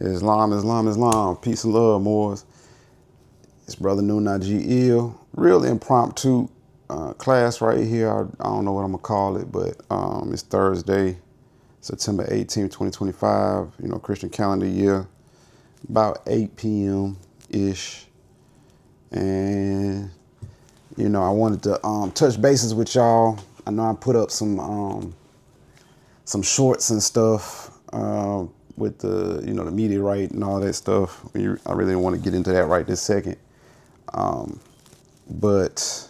Islam, Islam, Islam. Peace and love, Moors. It's Brother Nagi. Real impromptu class right here. I don't know what I'm going to call it, but it's Thursday, September 18th, 2025, Christian calendar year, about 8 p.m.-ish. And, I wanted to touch bases with y'all. I know I put up some shorts and stuff with the, the meteorite and all that stuff. I really didn't want to get into that right this second. But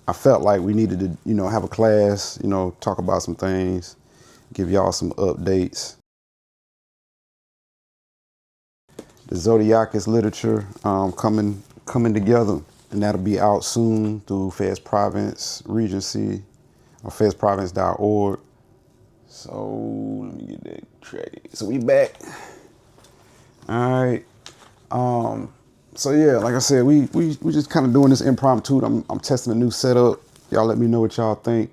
I felt like we needed to, have a class, talk about some things, give y'all some updates. The Zodiacus literature coming together, and that'll be out soon through Fez Province, Regency, or fezprovince.org. So let me get that trade. So we back. All right. So yeah, like I said, we just kind of doing this impromptu. I'm testing a new setup. Y'all let me know what y'all think,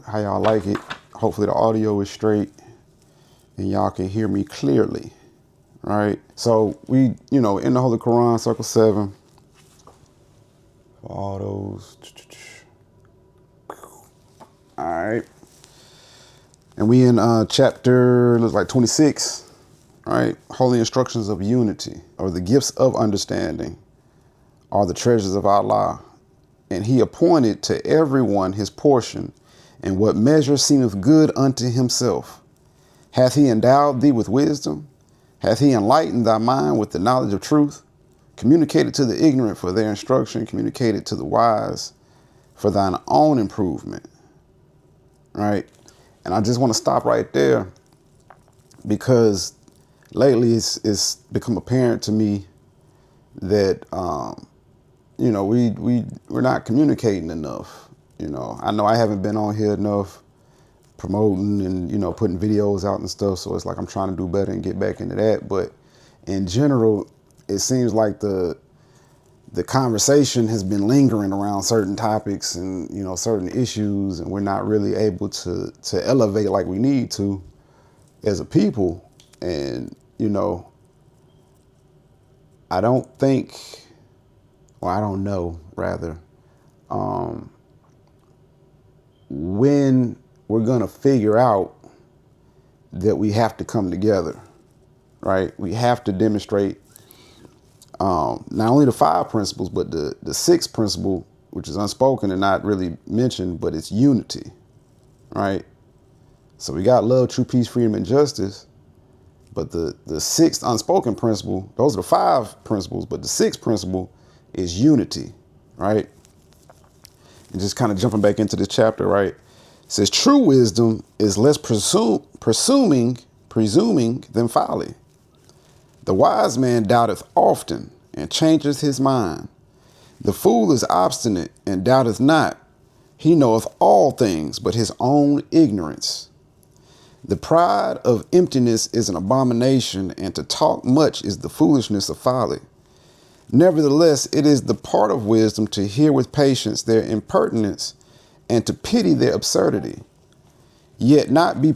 how y'all like it. Hopefully the audio is straight and y'all can hear me clearly. All right. So we, in the Holy Quran, Circle 7. For all those. All right. And we in chapter, looks like 26. All right, holy instructions of unity, or the gifts of understanding, are the treasures of Allah. And he appointed to everyone his portion, and what measure seemeth good unto himself. Hath he endowed thee with wisdom? Hath he enlightened thy mind with the knowledge of truth? Communicated to the ignorant for their instruction, communicated to the wise for thine own improvement. All right, and I just want to stop right there because lately, it's become apparent to me that we're not communicating enough. I know I haven't been on here enough promoting and putting videos out and stuff. So it's like I'm trying to do better and get back into that. But in general, it seems like the conversation has been lingering around certain topics and certain issues, and we're not really able to elevate like we need to as a people. And I don't think, or I don't know, rather, when we're going to figure out that we have to come together, right? We have to demonstrate not only the 5 principles, but the 6th principle, which is unspoken and not really mentioned, but it's unity, right? So we got love, true peace, freedom, and justice. But the 6th unspoken principle, those are the 5 principles, but the 6th principle is unity, right? And just kind of jumping back into this chapter, right? It says, true wisdom is less presuming than folly. The wise man doubteth often and changeth his mind. The fool is obstinate and doubteth not. He knoweth all things but his own ignorance. The pride of emptiness is an abomination, and to talk much is the foolishness of folly. Nevertheless, it is the part of wisdom to hear with patience their impertinence and to pity their absurdity. Yet be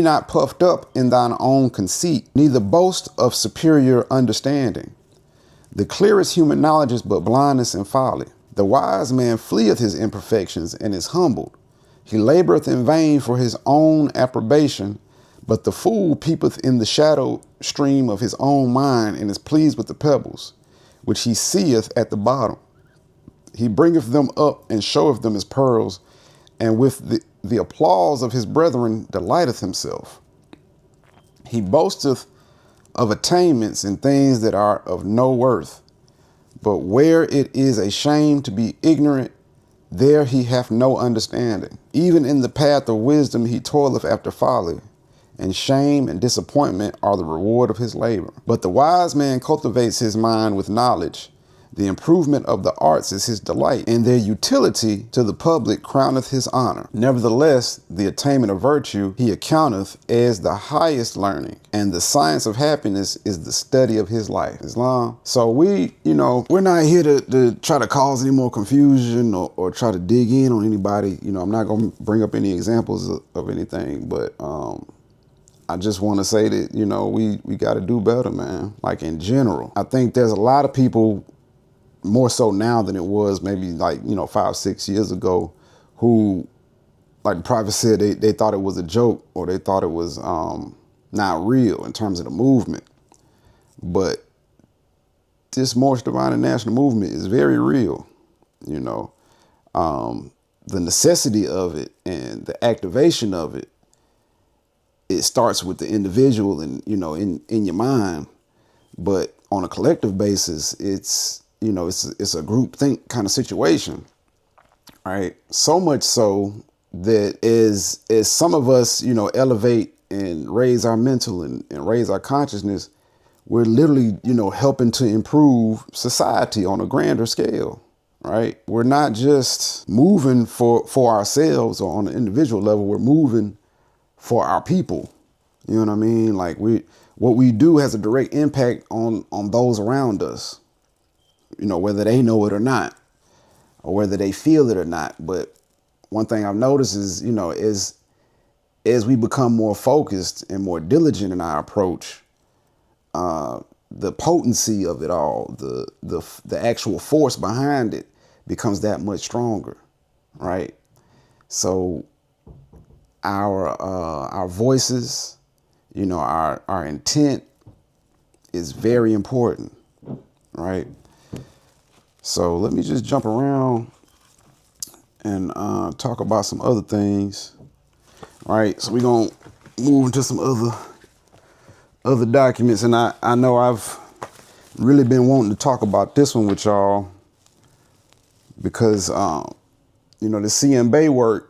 not puffed up in thine own conceit, neither boast of superior understanding. The clearest human knowledge is but blindness and folly. The wise man fleeth his imperfections and is humbled. He laboreth in vain for his own approbation, but the fool peepeth in the shadow stream of his own mind and is pleased with the pebbles, which he seeth at the bottom. He bringeth them up and showeth them as pearls, and with the applause of his brethren delighteth himself. He boasteth of attainments and things that are of no worth, but where it is a shame to be ignorant, there he hath no understanding. Even in the path of wisdom he toileth after folly, and shame and disappointment are the reward of his labor. But the wise man cultivates his mind with knowledge. The improvement of the arts is his delight, and their utility to the public crowneth his honor. Nevertheless, the attainment of virtue he accounteth as the highest learning, and the science of happiness is the study of his life. Islam. So we're not here to try to cause any more confusion or try to dig in on anybody. I'm not going to bring up any examples of anything, but I just want to say that, we got to do better, man. Like in general, I think there's a lot of people, more so now than it was maybe like, 5-6 years ago, who, like the prophet said, they thought it was a joke, or they thought it was not real in terms of the movement. But this Moorish Divine and National movement is very real, the necessity of it and the activation of it. It starts with the individual and, in your mind, but on a collective basis, it's a group think kind of situation, right? So much so that as some of us, elevate and raise our mental and raise our consciousness, we're literally, helping to improve society on a grander scale, right? We're not just moving for ourselves or on an individual level, we're moving for our people. You know what I mean? Like what we do has a direct impact on those around us, whether they know it or not, or whether they feel it or not. But one thing I've noticed is, as we become more focused and more diligent in our approach, the potency of it all, the actual force behind it becomes that much stronger, right? So our voices, our intent is very important, right? So let me just jump around and talk about some other things, right? So we're gonna move into some other documents, and I know I've really been wanting to talk about this one with y'all because the CM Bay work.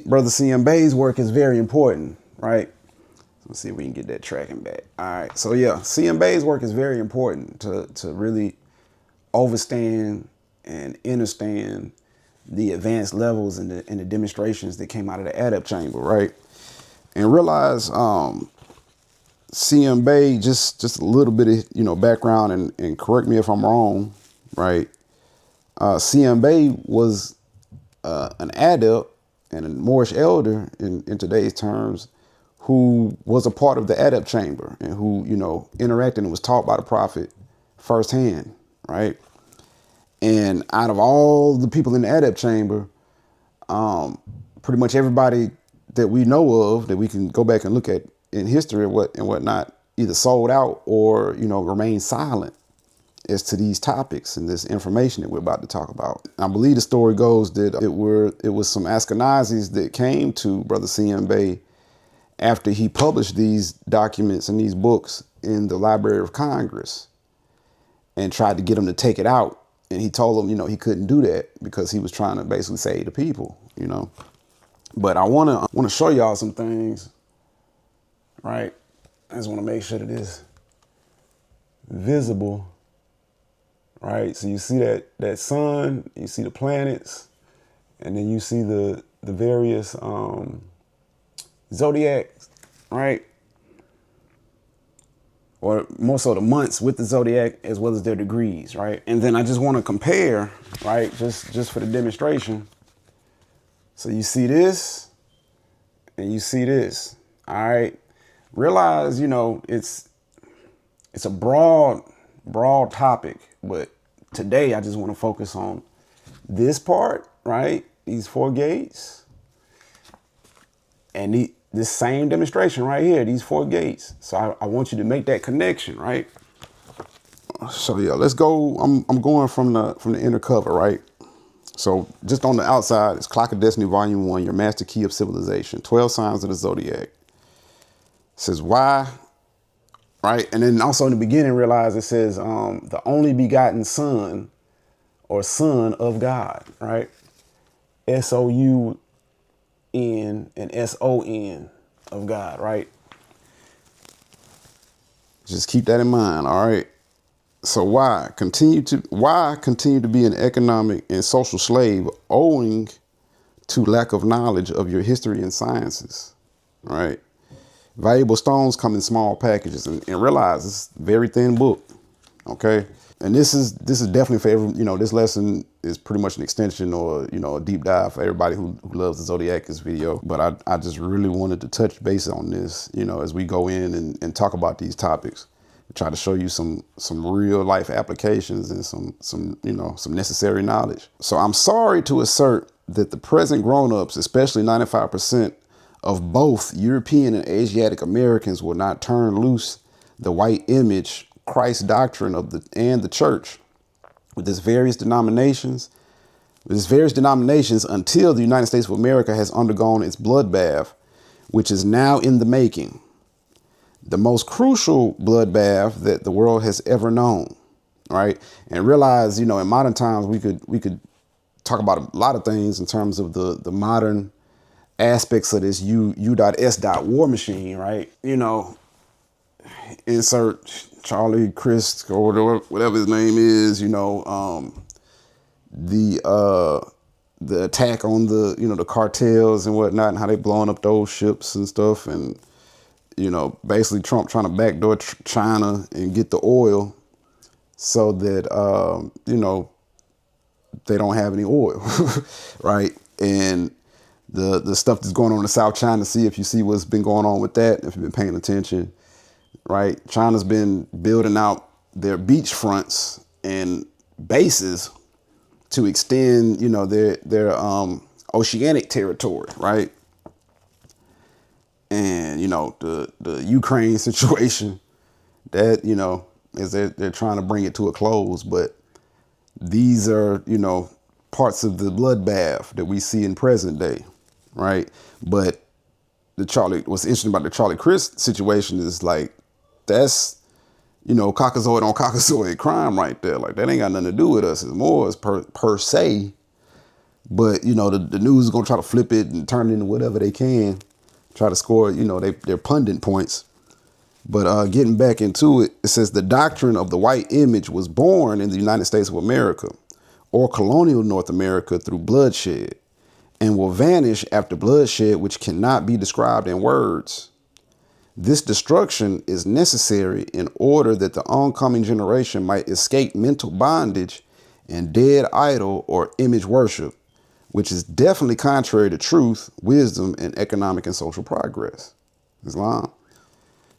Brother CM Bay's work is very important, right? Let's see if we can get that tracking back. All right. So yeah, CM Bay's work is very important to really overstand and understand the advanced levels and the demonstrations that came out of the adept chamber, right? And realize CM Bay, just a little bit of background, and correct me if I'm wrong, right? CM Bay was an adept and a Moorish elder in today's terms, who was a part of the adept chamber and who, interacted and was taught by the prophet firsthand, right? And out of all the people in the adept chamber, pretty much everybody that we know of, that we can go back and look at in history and whatnot, either sold out or, remained silent as to these topics and this information that we're about to talk about. I believe the story goes that it was some Ashkenazis that came to Brother CM Bay after he published these documents and these books in the Library of Congress, and tried to get him to take it out. And he told them, he couldn't do that because he was trying to basically save the people, But I want to show y'all some things, right? I just want to make sure that it's visible. Right, so you see that sun, you see the planets, and then you see the various zodiacs, right? Or more so the months with the zodiac as well as their degrees, right? And then I just want to compare, right, just for the demonstration. So you see this, and you see this, all right? Realize, it's a broad topic, but today I just want to focus on this part, right? These 4 gates, and this same demonstration right here, these 4 gates. So I want you to make that connection, right? So yeah, let's go. I'm going from the inner cover, right? So just on the outside, it's Clock of Destiny, Volume 1, Your Master Key of Civilization, 12 Signs of the Zodiac. It says why. Right. And then also in the beginning, realize it says the only begotten son or son of God. Right. SOUN and SON of God. Right. Just keep that in mind. All right. So why continue to be an economic and social slave owing to lack of knowledge of your history and sciences. Right. Valuable stones come in small packages, and realize it's a very thin book. Okay. And this is definitely for every, this lesson is pretty much an extension or, a deep dive for everybody who loves the Zodiacus video. But I just really wanted to touch base on this, as we go in and talk about these topics. Try to show you some real life applications and some necessary knowledge. So I'm sorry to assert that the present grown-ups, especially 95% of both European and Asiatic Americans, will not turn loose the white image Christ doctrine of the church with its various denominations until the United States of America has undergone its bloodbath, which is now in the making. The most crucial bloodbath that the world has ever known, right? And realize, in modern times, we could talk about a lot of things in terms of the modern aspects of this U.S. war machine, right? Insert Charlie Crist or whatever his name is, the attack on the cartels and whatnot, and how they blowing up those ships and stuff, and basically Trump trying to backdoor China and get the oil so that they don't have any oil, right? And the stuff that's going on in the South China Sea, if you see what's been going on with that, if you've been paying attention, right? China's been building out their beach fronts and bases to extend, their oceanic territory, right? And, the Ukraine situation that, is they're trying to bring it to a close. But these are, parts of the bloodbath that we see in present day, right? But what's interesting about the Charlie Crist situation is like, that's, Caucasoid on Caucasoid crime right there. Like, that ain't got nothing to do with us as Moors per se. But, the news is going to try to flip it and turn it into whatever they can, try to score, their pundit points. But getting back into it, it says the doctrine of the white image was born in the United States of America or colonial North America through bloodshed and will vanish after bloodshed, which cannot be described in words. This destruction is necessary in order that the oncoming generation might escape mental bondage and dead idol or image worship, which is definitely contrary to truth, wisdom, and economic and social progress. Islam.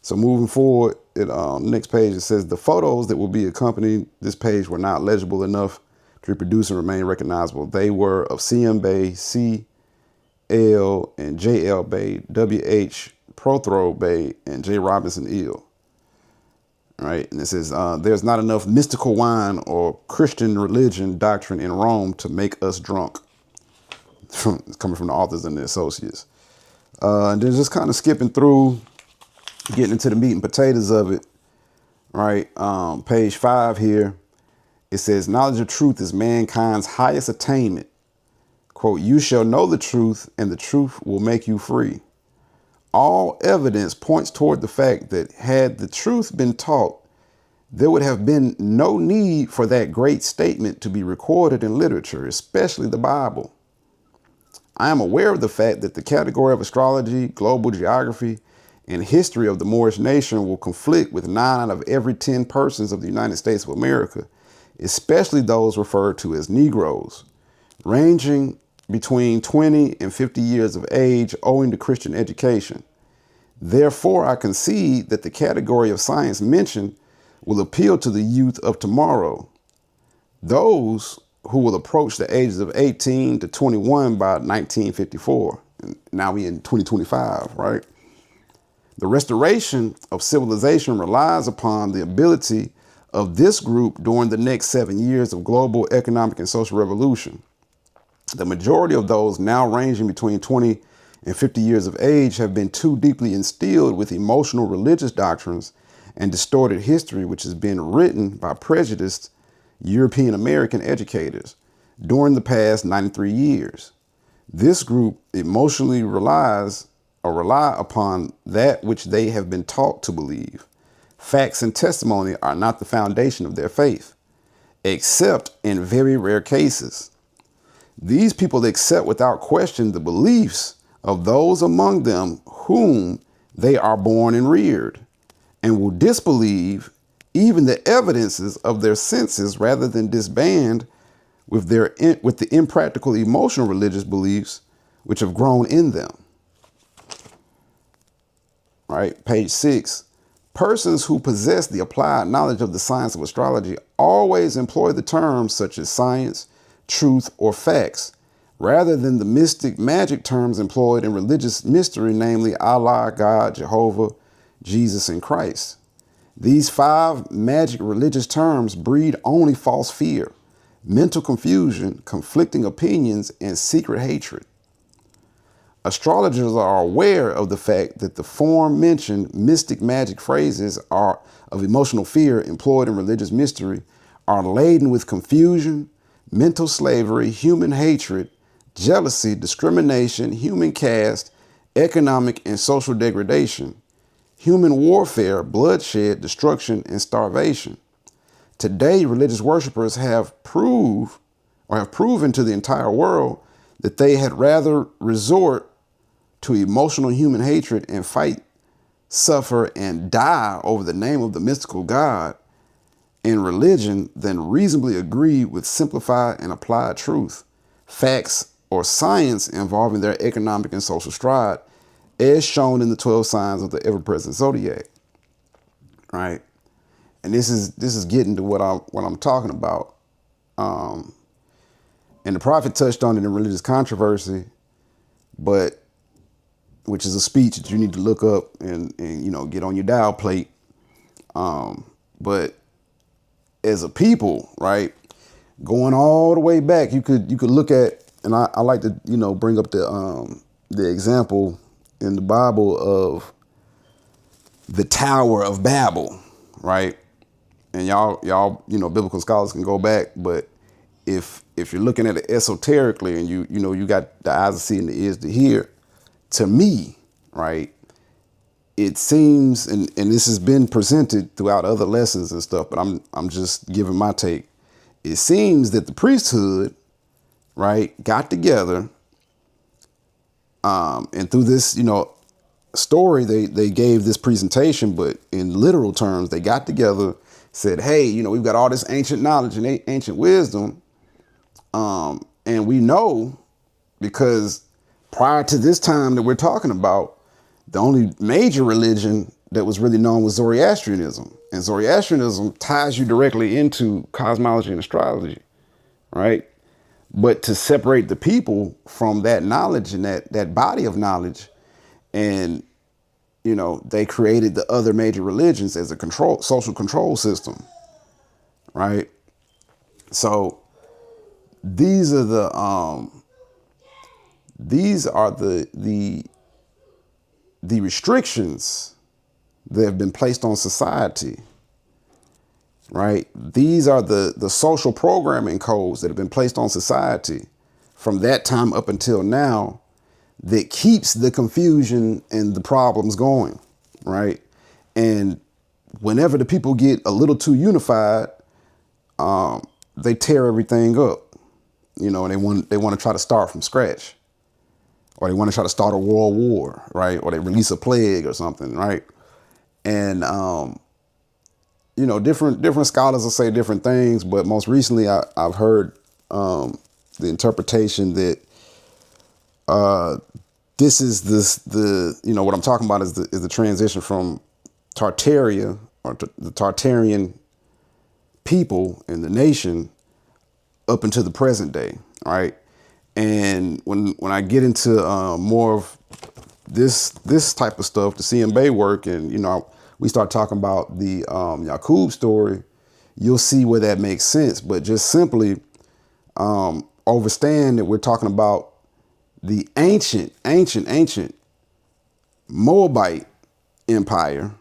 So moving forward, next page, it says the photos that will be accompanying this page were not legible enough to reproduce and remain recognizable. They were of C.M. Bay, C.L. and J.L. Bay, W.H. Prothero Bay, and J. Robinson Eel. All right, and it says, there's not enough mystical wine or Christian religion doctrine in Rome to make us drunk. It's coming from the authors and the associates. And then just kind of skipping through, getting into the meat and potatoes of it, right? Page 5 here, it says, knowledge of truth is mankind's highest attainment. Quote, you shall know the truth and the truth will make you free. All evidence points toward the fact that had the truth been taught, there would have been no need for that great statement to be recorded in literature, especially the Bible. I am aware of the fact that the category of astrology, global geography, and history of the Moorish nation will conflict with 9 out of every 10 persons of the United States of America, especially those referred to as Negroes, ranging between 20 and 50 years of age owing to Christian education. Therefore, I concede that the category of science mentioned will appeal to the youth of tomorrow, those who will approach the ages of 18 to 21 by 1954. And now we in 2025, right? The restoration of civilization relies upon the ability of this group during the next 7 years of global economic and social revolution. The majority of those now ranging between 20 and 50 years of age have been too deeply instilled with emotional religious doctrines and distorted history, which has been written by prejudiced European American educators during the past 93 years. This group emotionally rely upon that which they have been taught to believe. Facts and testimony are not the foundation of their faith, except in very rare cases. These people accept without question the beliefs of those among them whom they are born and reared, and will disbelieve even the evidences of their senses rather than disband with the impractical emotional religious beliefs which have grown in them. All right, page 6. Persons who possess the applied knowledge of the science of astrology always employ the terms such as science, truth, or facts, rather than the mystic magic terms employed in religious mystery, namely Allah, God, Jehovah, Jesus, and Christ. These 5 magic religious terms breed only false fear, mental confusion, conflicting opinions, and secret hatred. Astrologers are aware of the fact that the aforementioned mystic magic phrases are of emotional fear employed in religious mystery are laden with confusion, mental slavery, human hatred, jealousy, discrimination, human caste, economic and social degradation, human warfare, bloodshed, destruction, and starvation. Today, religious worshipers have proven to the entire world that they had rather resort to emotional human hatred and fight, suffer, and die over the name of the mystical God in religion than reasonably agree with simplified and applied truth, facts, or science involving their economic and social stride, as shown in the 12 signs of the ever-present zodiac. Right? And this is getting to what I'm talking about. And the prophet touched on it in religious controversy, but which is a speech that you need to look up and get on your dial plate. But as a people, right, going all the way back, you could look at, and I like to bring up the example in the Bible of the Tower of Babel, right? And y'all biblical scholars can go back, but if you're looking at it esoterically and you got the eyes to see and the ears to hear, to me, right, it seems, and this has been presented throughout other lessons and stuff, but I'm just giving my take. It seems that the priesthood, right, got together, and through this, story, they gave this presentation, but in literal terms, they got together, said, hey, we've got all this ancient knowledge and ancient wisdom, and we know because prior to this time that we're talking about, the only major religion that was really known was Zoroastrianism. And Zoroastrianism ties you directly into cosmology and astrology, right? But to separate the people from that knowledge and that body of knowledge, and, they created the other major religions as a social control system, right? So these are the restrictions that have been placed on society, right? These are the social programming codes that have been placed on society from that time up until now that keeps the confusion and the problems going, right? And whenever the people get a little too unified, they tear everything up, and they want to try to start from scratch. Or they want to try to start a world war, right? Or they release a plague or something, right? And, different scholars will say different things, but most recently I've heard the interpretation that this is what I'm talking about is the transition from Tartaria, or the Tartarian people in the nation up into the present day, right? And when I get into more of this type of stuff, the CMB work, and we start talking about the Yaqub story, you'll see where that makes sense. But just simply understand that we're talking about the ancient Moabite empire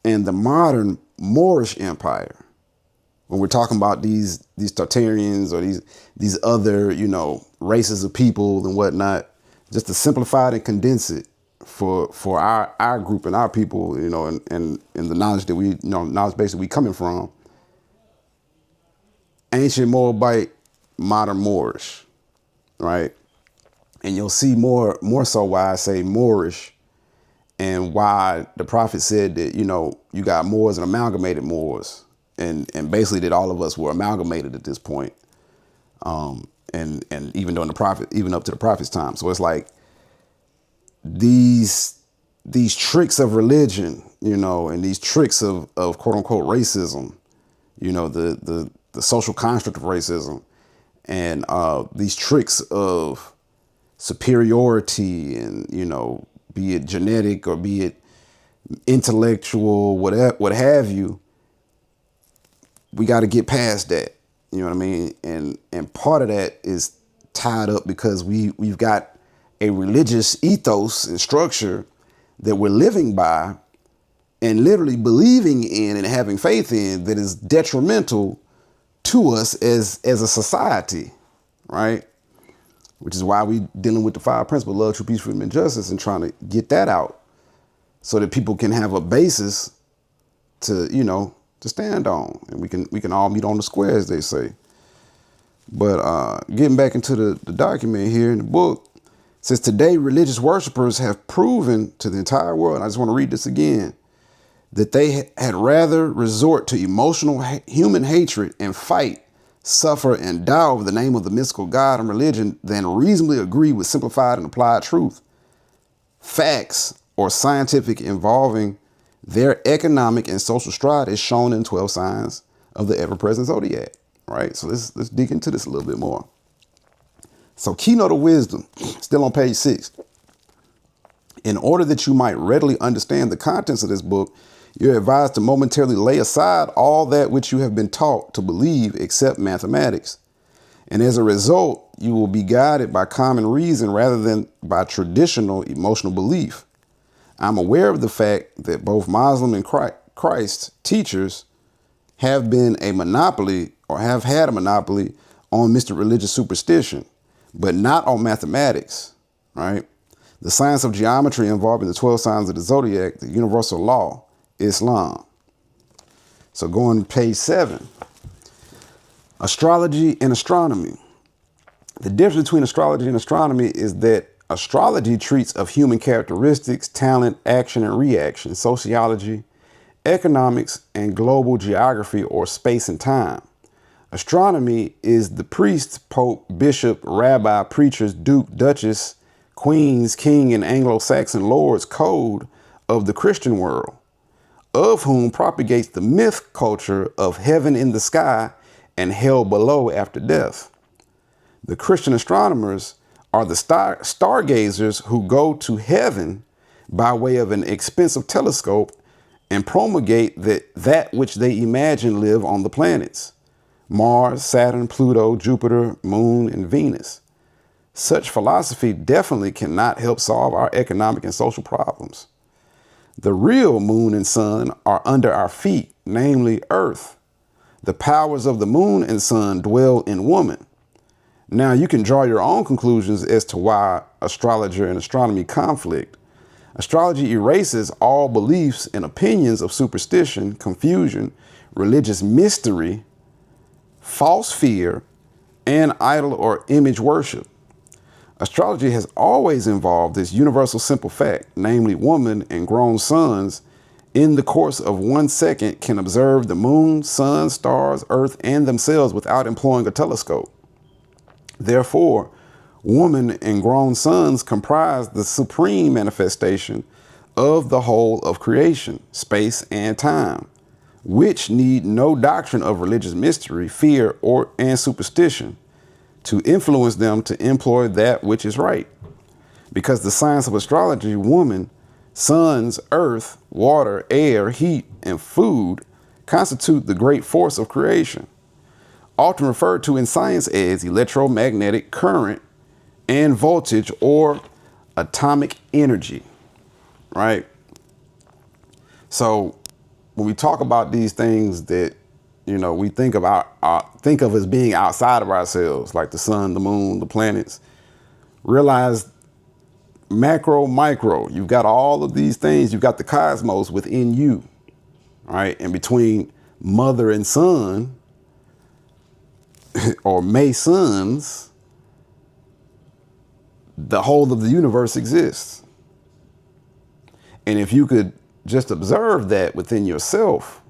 and the modern Moorish empire. When we're talking about these Tartarians or these other, races of people and whatnot, just to simplify it and condense it for our group and our people, and the knowledge that knowledge base that we coming from. Ancient Moabite, modern Moorish, right? And you'll see more so why I say Moorish and why the prophet said that, you got Moors and amalgamated Moors, and basically that all of us were amalgamated at this point. And even during even up to the prophet's time. So it's like these tricks of religion, and these tricks of quote unquote racism, the social construct of racism, and these tricks of superiority, and be it genetic or be it intellectual, whatever, what have you. We got to get past that. You know what I mean? And part of that is tied up because we've got a religious ethos and structure that we're living by and literally believing in and having faith in that is detrimental to us as a society, right? Which is why we dealing with the 5 principles: love, truth, peace, freedom, and justice, and trying to get that out so that people can have a basis to, to stand on, and we can all meet on the square, as they say. But getting back into the document here in the book, it says today religious worshipers have proven to the entire world, and I just want to read this again, that they had rather resort to emotional human hatred and fight, suffer, and die over the name of the mystical God and religion than reasonably agree with simplified and applied truth, facts, or scientific involving their economic and social stride is shown in 12 signs of the ever-present zodiac, right? So let's dig into this a little bit more. So keynote of wisdom, still on page 6. In order that you might readily understand the contents of this book, you're advised to momentarily lay aside all that which you have been taught to believe except mathematics. And as a result, you will be guided by common reason rather than by traditional emotional belief. I'm aware of the fact that both Muslim and Christ teachers have been a monopoly or have had a monopoly on Mr. Religious superstition, but not on mathematics, right? The science of geometry involving the 12 signs of the zodiac, the universal law, Islam. So going to page 7, astrology and astronomy. The difference between astrology and astronomy is that astrology treats of human characteristics, talent, action, and reaction, sociology, economics, and global geography or space and time. Astronomy is the priest, pope, bishop, rabbi, preachers, duke, duchess, queens, king, and Anglo-Saxon lords code of the Christian world, of whom propagates the myth culture of heaven in the sky and hell below after death. The Christian astronomers are the stargazers who go to heaven by way of an expensive telescope and promulgate that which they imagine live on the planets: Mars, Saturn, Pluto, Jupiter, Moon, and Venus. Such philosophy definitely cannot help solve our economic and social problems. The real moon and sun are under our feet, namely Earth. The powers of the moon and sun dwell in woman. Now you can draw your own conclusions as to why astrologer and astronomy conflict. Astrology erases all beliefs and opinions of superstition, confusion, religious mystery, false fear, and idol or image worship. Astrology has always involved this universal simple fact, namely woman and grown sons in the course of 1 second can observe the moon, sun, stars, earth, and themselves without employing a telescope. Therefore, woman and grown sons comprise the supreme manifestation of the whole of creation, space and time, which need no doctrine of religious mystery, fear, and superstition to influence them to employ that which is right. Because the science of astrology, woman, suns, earth, water, air, heat, and food constitute the great force of creation, often referred to in science as electromagnetic current and voltage or atomic energy, right? So when we talk about these things that, we think of as being outside of ourselves, like the sun, the moon, the planets, realize macro, micro, you've got all of these things. You've got the cosmos within you, right? And between mother and son, or Masons, the whole of the universe exists. And if you could just observe that within yourself,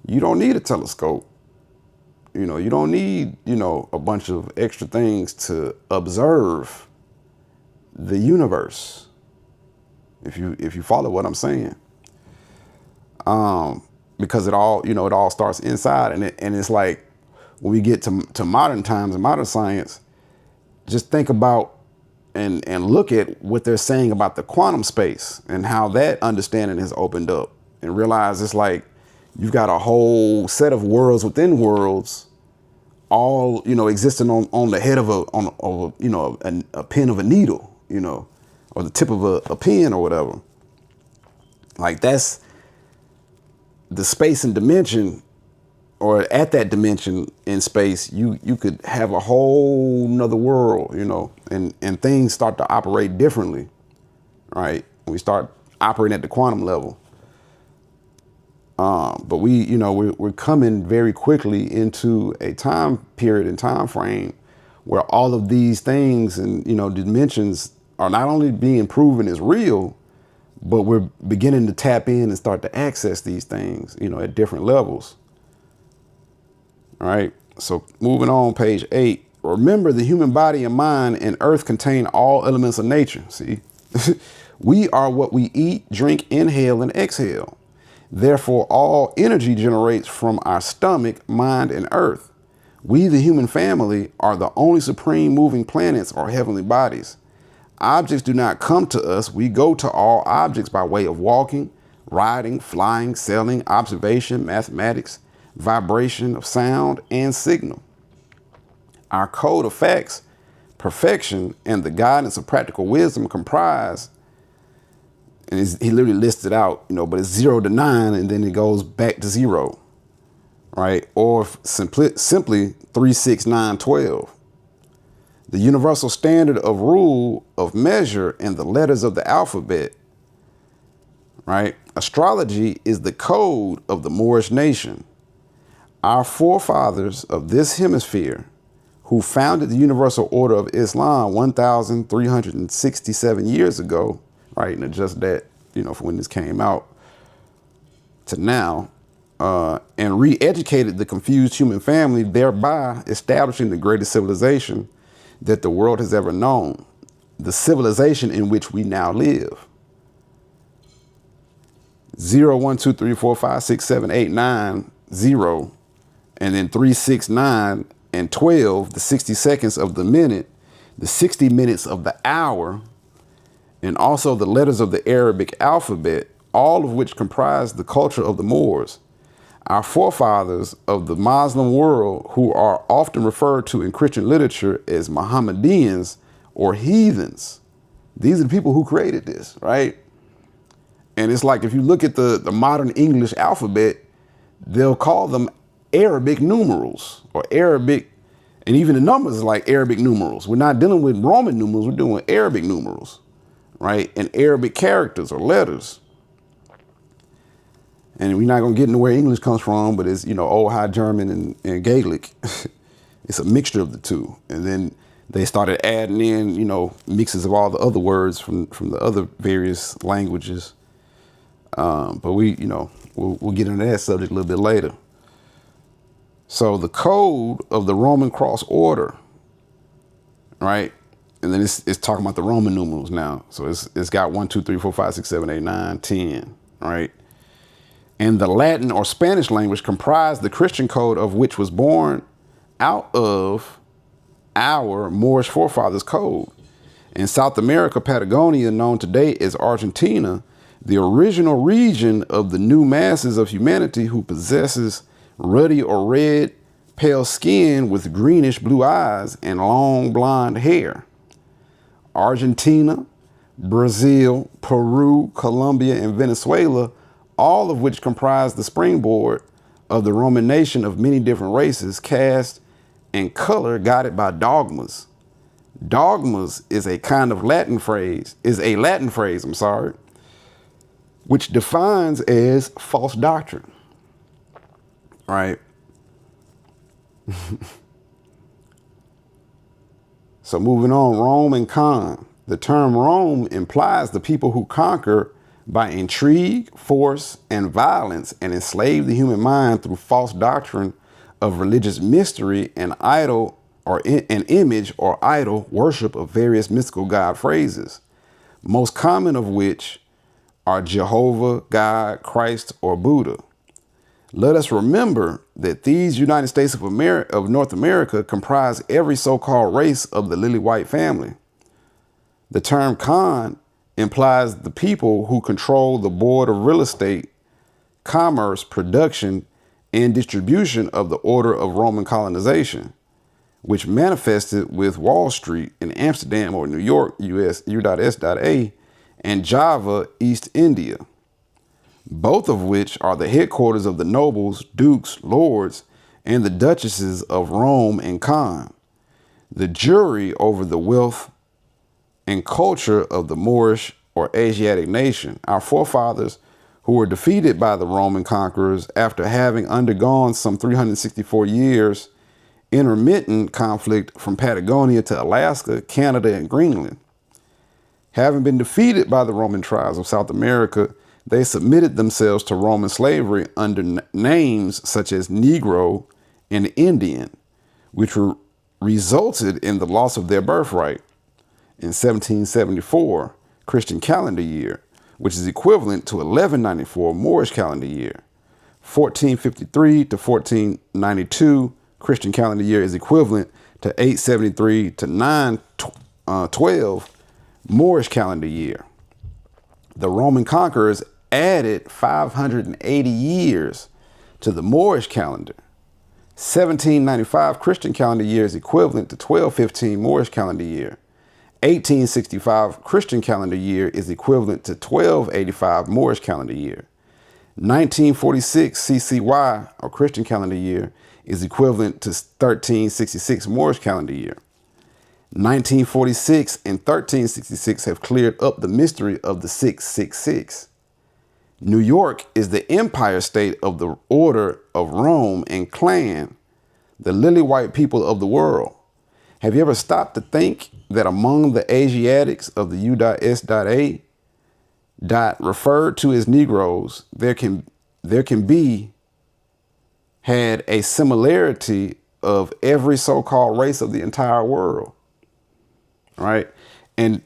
you don't need a telescope. You know, you don't need, a bunch of extra things to observe the universe. If you follow what I'm saying. Because it all starts inside, and it's like when we get to modern times and modern science, just think about and look at what they're saying about the quantum space and how that understanding has opened up, and realize it's like you've got a whole set of worlds within worlds, all existing on the head of a pin of a needle, or the tip of a pen or whatever. Like that's the space and dimension, or at that dimension in space, you could have a whole nother world, and things start to operate differently, right? We start operating at the quantum level. But we're coming very quickly into a time period and time frame where all of these things and, dimensions are not only being proven as real, but we're beginning to tap in and start to access these things, at different levels. All right. So moving on, page 8. Remember, the human body and mind and earth contain all elements of nature. See, we are what we eat, drink, inhale, and exhale. Therefore, all energy generates from our stomach, mind, and earth. We, the human family, are the only supreme moving planets or heavenly bodies. Objects do not come to us. We go to all objects by way of walking, riding, flying, sailing, observation, mathematics, vibration of sound, and signal. Our code of facts, perfection, and the guidance of practical wisdom comprise, and he literally lists it out, but it's 0 to 9, and then it goes back to 0, right? Or simply 3, 6, 9, 12. The universal standard of rule of measure and the letters of the alphabet, right? Astrology is the code of the Moorish nation. Our forefathers of this hemisphere, who founded the Universal Order of Islam 1,367 years ago, right, and adjust that, for when this came out to now, and re-educated the confused human family, thereby establishing the greatest civilization that the world has ever known, the civilization in which we now live. 0, 1, 2, 3, 4, 5, 6, 7, 8, 9, 0, and then 3, 6, 9, and 12, the 60 seconds of the minute, the 60 minutes of the hour, and also the letters of the Arabic alphabet, all of which comprise the culture of the Moors. Our forefathers of the Muslim world, who are often referred to in Christian literature as Mohammedans or heathens. These are the people who created this, right? And it's like, if you look at the modern English alphabet, they'll call them Arabic numerals or Arabic, and even the numbers is like Arabic numerals. We're not dealing with Roman numerals, we're dealing with Arabic numerals, right? And Arabic characters or letters. And we're not going to get into where English comes from, but it's, Old High German and Gaelic. It's a mixture of the two. And then they started adding in, mixes of all the other words from the other various languages. But we'll get into that subject a little bit later. So the code of the Roman cross order, right? And then it's talking about the Roman numerals now. So it's got 1, 2, 3, 4, 5, 6, 7, 8, 9, 10, right? And the Latin or Spanish language comprised the Christian code, of which was born out of our Moorish forefathers' code. In South America, Patagonia, known today as Argentina, the original region of the new masses of humanity who possesses ruddy or red, pale skin with greenish blue eyes and long blonde hair. Argentina, Brazil, Peru, Colombia, and Venezuela, all of which comprise the springboard of the Roman nation of many different races, caste, and color guided by dogmas. Dogmas is a Latin phrase, which defines as false doctrine, right? So moving on, Rome and Con. The term Rome implies the people who conquer by intrigue, force, and violence, and enslaved the human mind through false doctrine of religious mystery and idol or an image or idol worship of various mystical God phrases, most common of which are Jehovah, God, Christ, or Buddha. Let us remember that these United States of North America comprise every so-called race of the lily white family. The term Khan implies the people who control the board of real estate, commerce, production, and distribution of the order of Roman colonization, which manifested with Wall Street in Amsterdam or New York, US, U.S.A, and Java, East India, both of which are the headquarters of the nobles, dukes, lords, and the duchesses of Rome and Khan, the jury over the wealth and culture of the Moorish or Asiatic nation. Our forefathers, who were defeated by the Roman conquerors after having undergone some 364 years intermittent conflict from Patagonia to Alaska, Canada, and Greenland. Having been defeated by the Roman tribes of South America, they submitted themselves to Roman slavery under names such as Negro and Indian, which resulted in the loss of their birthright. In 1774 Christian calendar year, which is equivalent to 1194 Moorish calendar year. 1453 to 1492 Christian calendar year is equivalent to 873 to 912 Moorish calendar year. The Roman conquerors added 580 years to the Moorish calendar. 1795 Christian calendar year is equivalent to 1215 Moorish calendar year. 1865 Christian calendar year is equivalent to 1285 Moorish calendar year. 1946 CCY, or Christian calendar year, is equivalent to 1366 Moorish calendar year. 1946 and 1366 have cleared up the mystery of the 666. New York is the empire state of the Order of Rome and Clan, the lily white people of the world. Have you ever stopped to think that among the Asiatics of the U.S.A. referred to as Negroes, there can be had a similarity of every so-called race of the entire world, right? And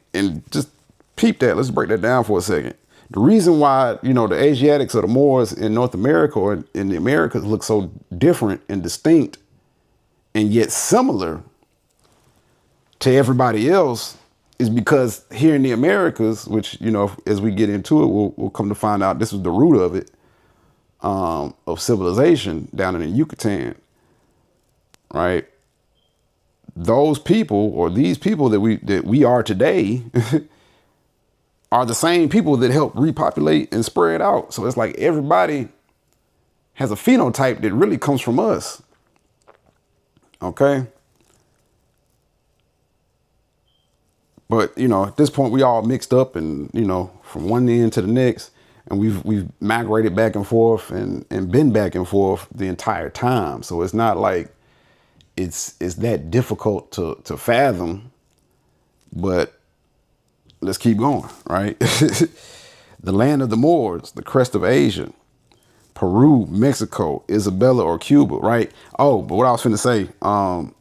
just peep that. Let's break that down for a second. The reason why, the Asiatics or the Moors in North America or in the Americas look so different and distinct and yet similar to everybody else is because here in the Americas, which, as we get into it, we'll come to find out this was the root of it, of civilization down in the Yucatan, right? Those people, or these people that we are today are the same people that help repopulate and spread out. So it's like everybody has a phenotype that really comes from us. Okay. But, at this point, we all mixed up and, from one end to the next, and we've migrated back and forth and been back and forth the entire time. So it's not like it's that difficult to fathom, but let's keep going, right? The land of the Moors, the crest of Asia, Peru, Mexico, Isabella, or Cuba, right? Oh, but what I was finna say,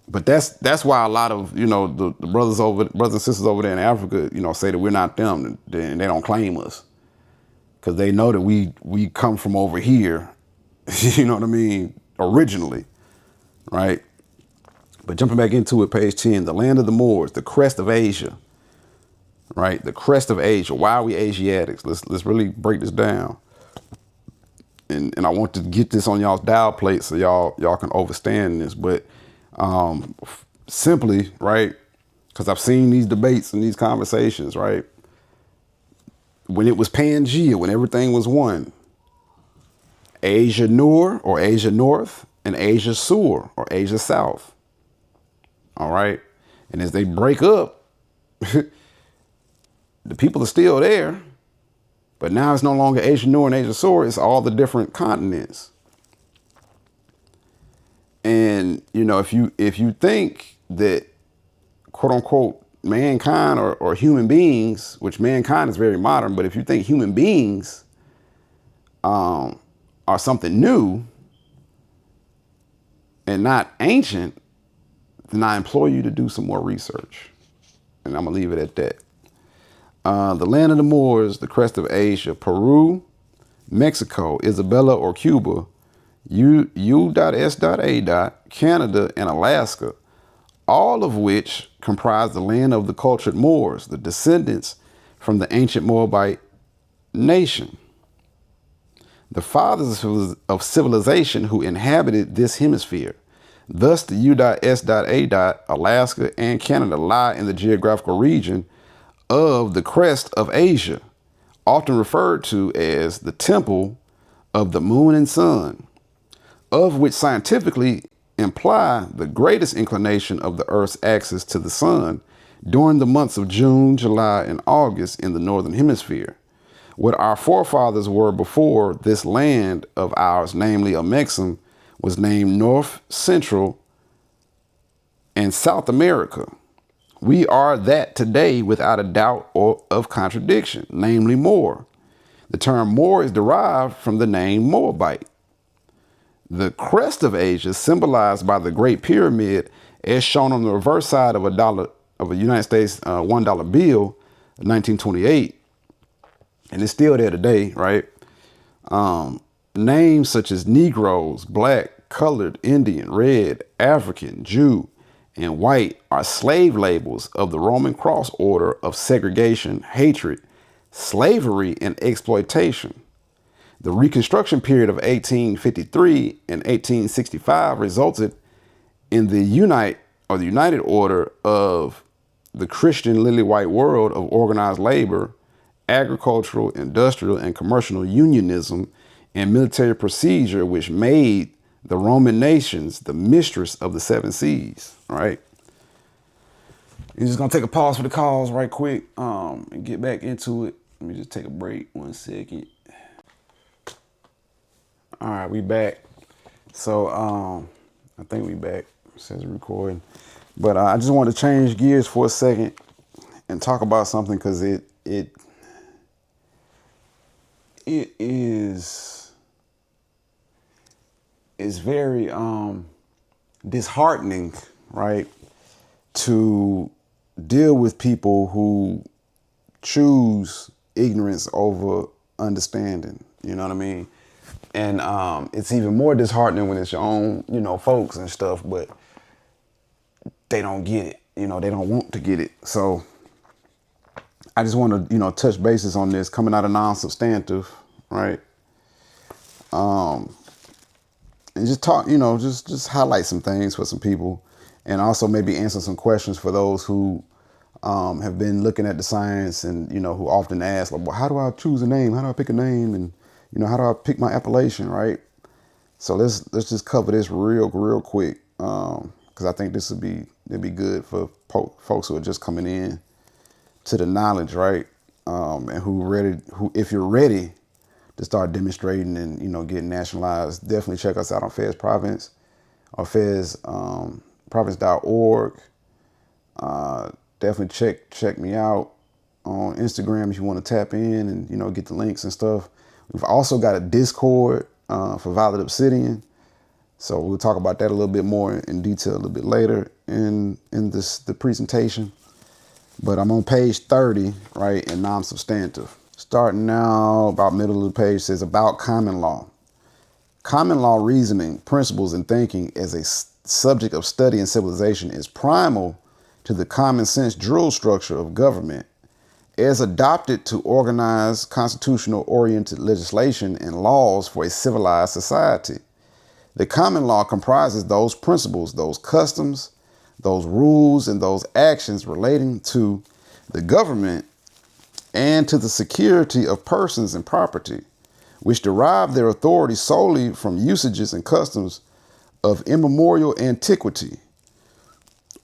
but that's why a lot of, the brothers and sisters over there in Africa, say that we're not them and they don't claim us because they know that we come from over here, you know what I mean, originally, right? But jumping back into it, page 10, the land of the Moors, the crest of Asia, right? The crest of Asia. Why are we Asiatics? Let's really break this down. And I want to get this on y'all's dial plate so y'all can understand this. But simply, right, because I've seen these debates and these conversations, right, when it was Pangea, when everything was one, Asia Nur or Asia North and Asia Sur or Asia South. All right. And as they break up, the people are still there. But now it's no longer Asia Nur and Asia Sur. It's all the different continents. And, if you think that, quote unquote, mankind or human beings, which mankind is very modern, but if you think human beings are something new and not ancient, then I implore you to do some more research. And I'm going to leave it at that. The land of the Moors, the crest of Asia, Peru, Mexico, Isabella or Cuba, U.S.A. Canada, and Alaska, all of which comprise the land of the cultured Moors, the descendants from the ancient Moabite nation, the fathers of civilization who inhabited this hemisphere. Thus, the U.S.A., Alaska, and Canada lie in the geographical region of the crest of Asia, often referred to as the temple of the moon and sun, of which scientifically imply the greatest inclination of the Earth's axis to the sun during the months of June, July, and August in the northern hemisphere. What our forefathers were before this land of ours, namely Amexem, was named North, Central, and South America. We are that today without a doubt or of contradiction, namely Moor. The term Moor is derived from the name Moabite. The crest of Asia, symbolized by the Great Pyramid, as shown on the reverse side of a United States $1 bill, 1928, and it's still there today, right? Names such as Negroes, Black, Colored, Indian, Red, African, Jew, and White are slave labels of the Roman cross order of segregation, hatred, slavery, and exploitation. The Reconstruction period of 1853 and 1865 resulted in the United Order of the Christian Lily White world of organized labor, agricultural, industrial, and commercial unionism, and military procedure, which made the Roman nations the mistress of the seven seas, right? You're just gonna take a pause for the calls right quick and get back into it. Let me just take a break 1 second. All right, we back. So I think we back. It says recording. But I just want to change gears for a second and talk about something because it is very disheartening, right, to deal with people who choose ignorance over understanding. You know what I mean? And it's even more disheartening when it's your own, folks and stuff, but they don't get it. They don't want to get it. So I just want to, touch bases on this coming out of non-substantive, right? And just talk, just highlight some things for some people, and also maybe answer some questions for those who have been looking at the science and, who often ask, like, well, how do I choose a name? How do I pick a name? And, how do I pick my appellation, right? So let's just cover this real quick, because I think it'd be good for folks who are just coming in to the knowledge, right? And if you're ready to start demonstrating and, getting nationalized, definitely check us out on Fez Province or FezProvince.org. Definitely check me out on Instagram if you want to tap in and, get the links and stuff. We've also got a Discord for Violet Obsidian. So we'll talk about that a little bit more in detail a little bit later in the presentation. But I'm on page 30, right, in non-substantive. Starting now, about middle of the page, says about common law. Common law reasoning, principles, and thinking as a subject of study in civilization is primal to the common sense drill structure of government as adopted to organize constitutional-oriented legislation and laws for a civilized society. The common law comprises those principles, those customs, those rules, and those actions relating to the government and to the security of persons and property, which derive their authority solely from usages and customs of immemorial antiquity,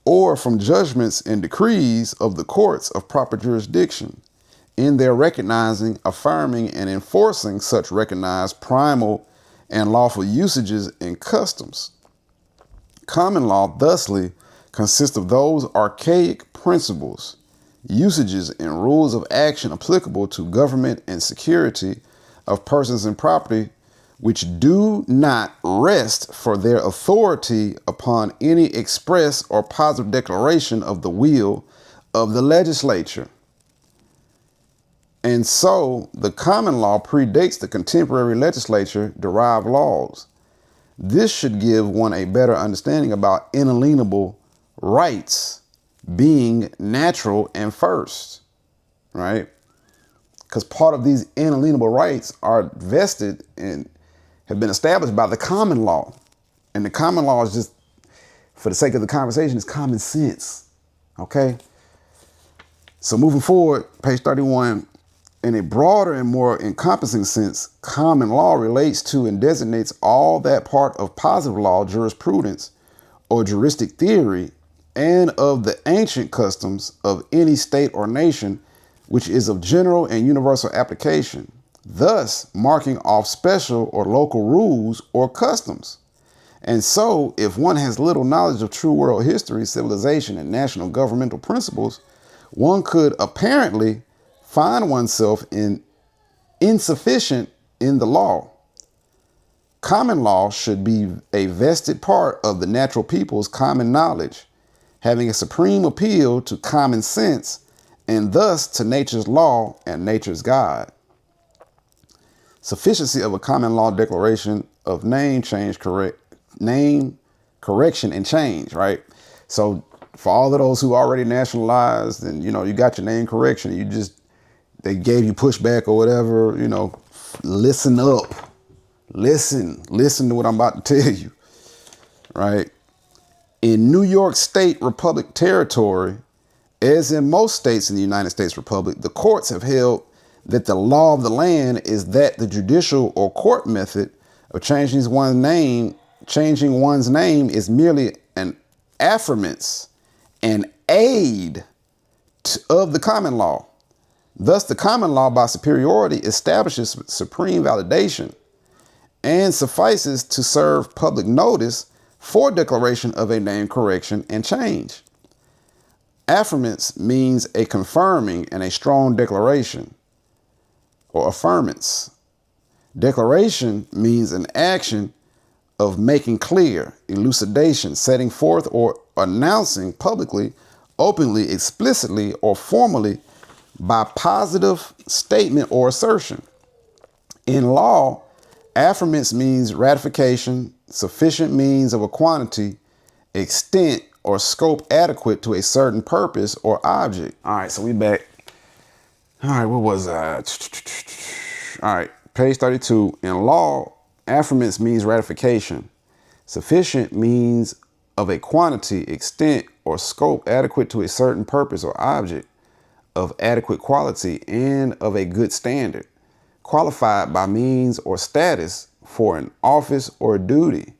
or from judgments and decrees of the courts of proper jurisdiction, in their recognizing, affirming, and enforcing such recognized primal and lawful usages and customs. Common law thusly consists of those archaic principles, usages, and rules of action applicable to government and security of persons and property, which do not rest for their authority upon any express or positive declaration of the will of the legislature. And so the common law predates the contemporary legislature-derived laws. This should give one a better understanding about inalienable rights being natural and first, right? Because part of these inalienable rights are vested and have been established by the common law. And the common law is just, for the sake of the conversation, is common sense, okay? So moving forward, page 31, in a broader and more encompassing sense, common law relates to and designates all that part of positive law, jurisprudence, or juristic theory, and of the ancient customs of any state or nation, which is of general and universal application, thus marking off special or local rules or customs. And so, if one has little knowledge of true world history, civilization, and national governmental principles, one could apparently find oneself insufficient in the law. Common law should be a vested part of the natural people's common knowledge, having a supreme appeal to common sense and thus to nature's law and nature's God. Sufficiency of a common law declaration of name correction and change, right? So for all of those who already nationalized and, you got your name correction, they gave you pushback or whatever, listen up, listen to what I'm about to tell you, right? In New York State Republic territory, as in most states in the United States Republic, the courts have held that the law of the land is that the judicial or court method of changing one's name is merely an affirmance, an aid of the common law. Thus, the common law by superiority establishes supreme validation and suffices to serve public notice for declaration of a name correction and change. Affirmance means a confirming and a strong declaration or affirmance. Declaration means an action of making clear, elucidation, setting forth, or announcing publicly, openly, explicitly, or formally by positive statement or assertion. In law, affirmance means ratification, sufficient means of a quantity, extent, or scope adequate to a certain purpose or object. All right, so we back. All right, what was that? All right, page 32. In law, affirmance means ratification. Sufficient means of a quantity, extent, or scope adequate to a certain purpose or object, of adequate quality and of a good standard, qualified by means or status for an office or duty,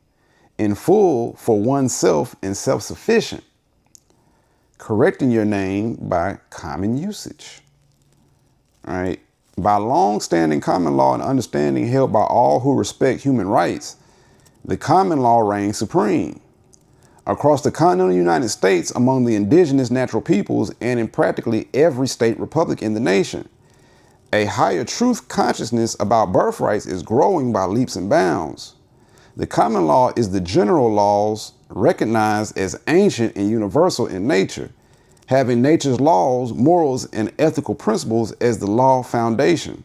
in full for oneself and self-sufficient, correcting your name by common usage. All right. By long-standing common law and understanding held by all who respect human rights, the common law reigns supreme. Across the continental United States, among the indigenous natural peoples, and in practically every state republic in the nation, a higher truth consciousness about birthrights is growing by leaps and bounds. The common law is the general laws recognized as ancient and universal in nature, having nature's laws, morals, and ethical principles as the law foundation.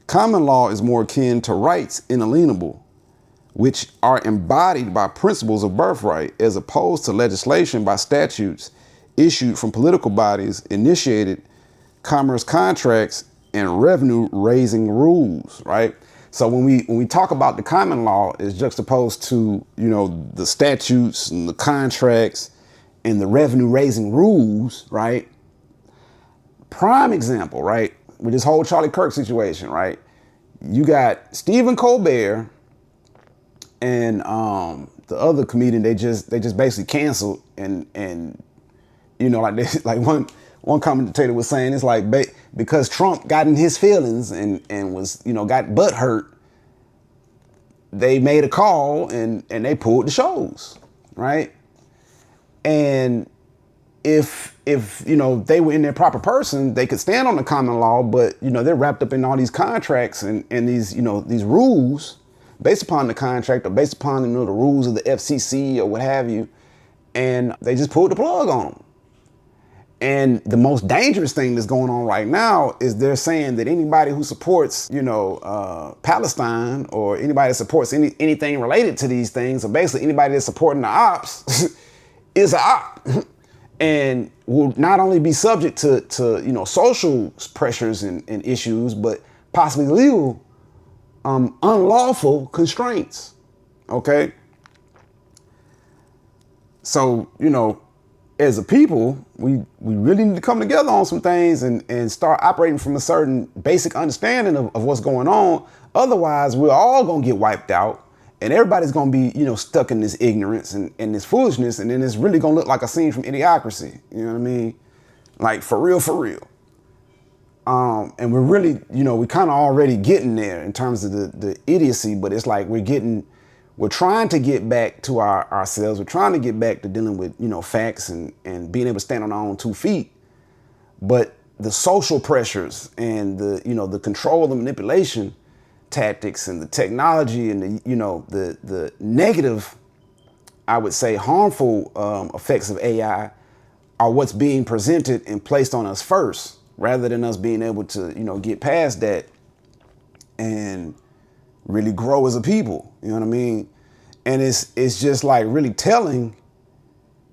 Common law is more akin to rights inalienable, which are embodied by principles of birthright, as opposed to legislation by statutes issued from political bodies, initiated commerce contracts, and revenue-raising rules, right? So when we talk about the common law, it's juxtaposed to, the statutes and the contracts and the revenue-raising rules, right? Prime example, right? With this whole Charlie Kirk situation, right? You got Stephen Colbert and the other comedian. They just basically canceled, and one commentator was saying, it's like because Trump got in his feelings and was got butthurt, they made a call and they pulled the shows, right? And if if they were in their proper person, they could stand on the common law, but they're wrapped up in all these contracts and these these rules based upon the contract or based upon the rules of the FCC or what have you, and they just pulled the plug on them. And the most dangerous thing that's going on right now is they're saying that anybody who supports Palestine or anybody that supports anything related to these things, or basically anybody that's supporting the ops is an op. And will not only be subject to social pressures and issues, but possibly legal unlawful constraints. Okay. So, as a people, we really need to come together on some things and start operating from a certain basic understanding of what's going on. Otherwise, we're all going to get wiped out. And everybody's going to be, stuck in this ignorance and this foolishness. And then it's really going to look like a scene from Idiocracy. You know what I mean? Like, for real, for real. And we're really, we kind of already getting there in terms of the idiocy. But it's like we're trying to get back to ourselves. We're trying to get back to dealing with, facts and being able to stand on our own 2 feet. But the social pressures and the control, the manipulation tactics and the technology and the negative, I would say, harmful effects of AI are what's being presented and placed on us first, rather than us being able to get past that and really grow as a people. You know what I mean? And it's just like really telling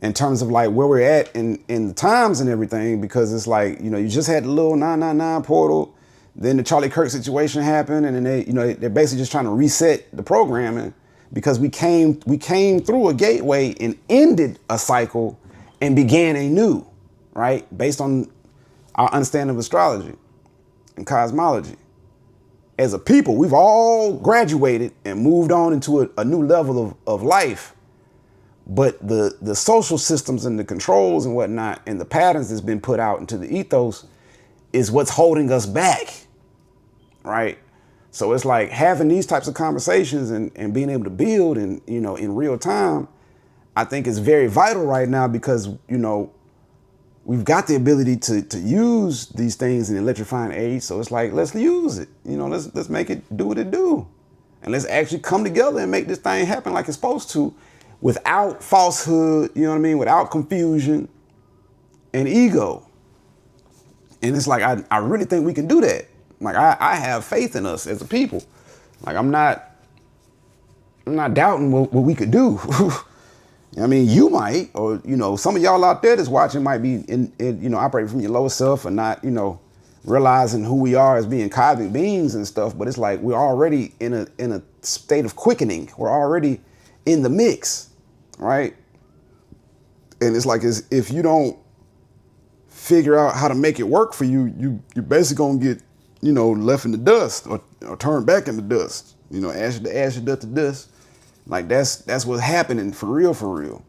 in terms of like where we're at in the times and everything, because it's like you just had the little 999 portal. Then the Charlie Kirk situation happened, and then they're basically just trying to reset the programming because we came through a gateway and ended a cycle and began a new, right? Based on our understanding of astrology and cosmology. As a people, we've all graduated and moved on into a new level of life. But the social systems and the controls and whatnot and the patterns that's been put out into the ethos is what's holding us back, right? So it's like having these types of conversations and being able to build and, in real time, I think is very vital right now because, we've got the ability to use these things in the electrifying age. So it's like, let's use it, let's make it do what it do. And let's actually come together and make this thing happen like it's supposed to without falsehood, without confusion and ego. And it's like, I really think we can do that. Like, I have faith in us as a people. Like, I'm not doubting what we could do. I mean, you might, or, some of y'all out there that's watching might be in operating from your lower self and not, realizing who we are as being cosmic beings and stuff. But it's like, we're already in a state of quickening. We're already in the mix, right? And it's like, if you don't figure out how to make it work for you, you're basically gonna get, left in the dust or turned back in the dust, ash to ash, dust to dust. Like that's what's happening for real, for real.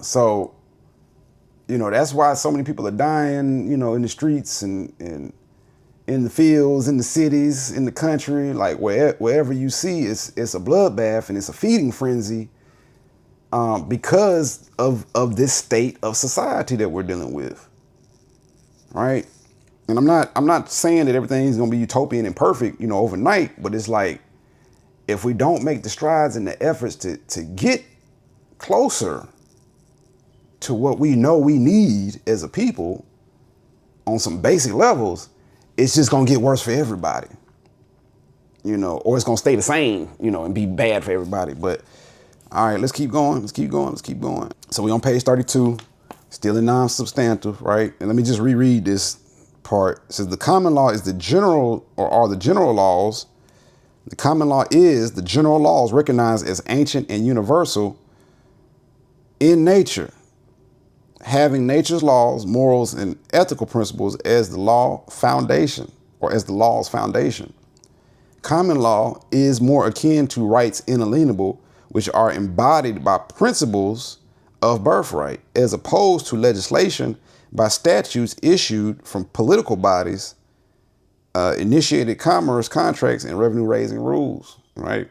So, that's why so many people are dying, in the streets and in the fields, in the cities, in the country, like wherever you see, it's a bloodbath and it's a feeding frenzy. Because of this state of society that we're dealing with, right? And I'm not saying that everything's gonna be utopian and perfect, overnight, but it's like, if we don't make the strides and the efforts to get closer to what we know we need as a people on some basic levels, it's just gonna get worse for everybody, or it's gonna stay the same, and be bad for everybody. But all right, let's keep going. So we're on page 32, still in non-substantive, right? And let me just reread this part. It says the common law is the general, or are the general laws. The common law is the general laws recognized as ancient and universal in nature, having nature's laws, morals, and ethical principles as the law foundation, or as the law's foundation. Common law is more akin to rights inalienable, which are embodied by principles of birthright, as opposed to legislation by statutes issued from political bodies, initiated commerce, contracts, and revenue raising rules, right?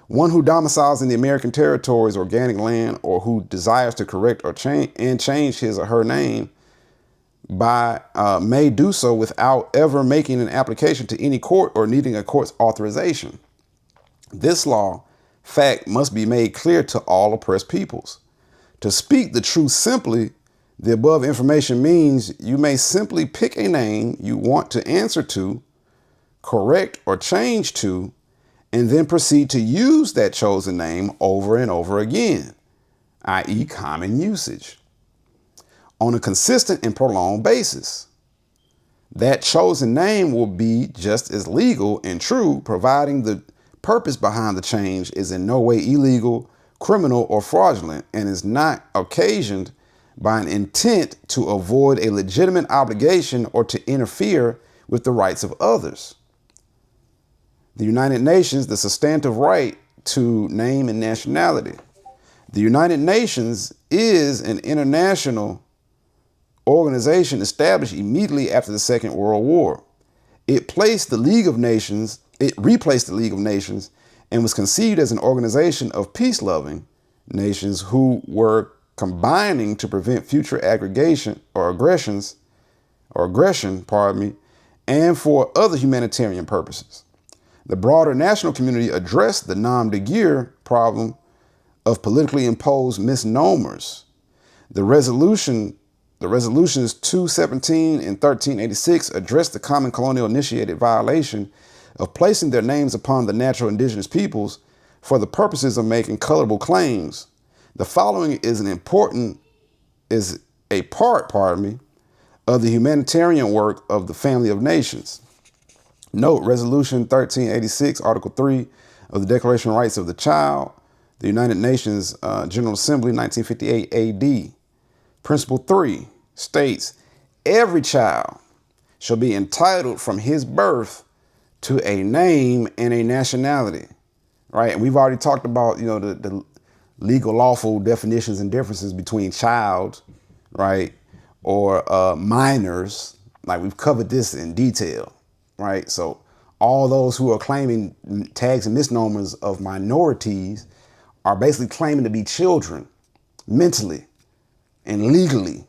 One who domiciles in the American territories, organic land, or who desires to correct or change his or her name may do so without ever making an application to any court or needing a court's authorization. This law fact must be made clear to all oppressed peoples. To speak the truth simply, the above information means you may simply pick a name you want to answer to, correct or change to, and then proceed to use that chosen name over and over again, i.e. common usage, on a consistent and prolonged basis. That chosen name will be just as legal and true, providing the purpose behind the change is in no way illegal, criminal, or fraudulent, and is not occasioned by an intent to avoid a legitimate obligation or to interfere with the rights of others. The United Nations, the substantive right to name and nationality. The United Nations is an international organization established immediately after the Second World War. It replaced the League of Nations and was conceived as an organization of peace-loving nations who were combining to prevent future aggression, and for other humanitarian purposes. The broader national community addressed the nom de guerre problem of politically imposed misnomers. The resolutions 217 and 1386 addressed the common colonial initiated violation of placing their names upon the natural indigenous peoples for the purposes of making colorable claims. The following is a part of the humanitarian work of the Family of Nations. Note, Resolution 1386, Article 3 of the Declaration of Rights of the Child, the United Nations General Assembly, 1958 AD. Principle 3 states, every child shall be entitled from his birth to a name and a nationality, right? And we've already talked about, the legal, lawful definitions and differences between child, right, or minors. Like, we've covered this in detail, right? So all those who are claiming tags and misnomers of minorities are basically claiming to be children mentally and legally,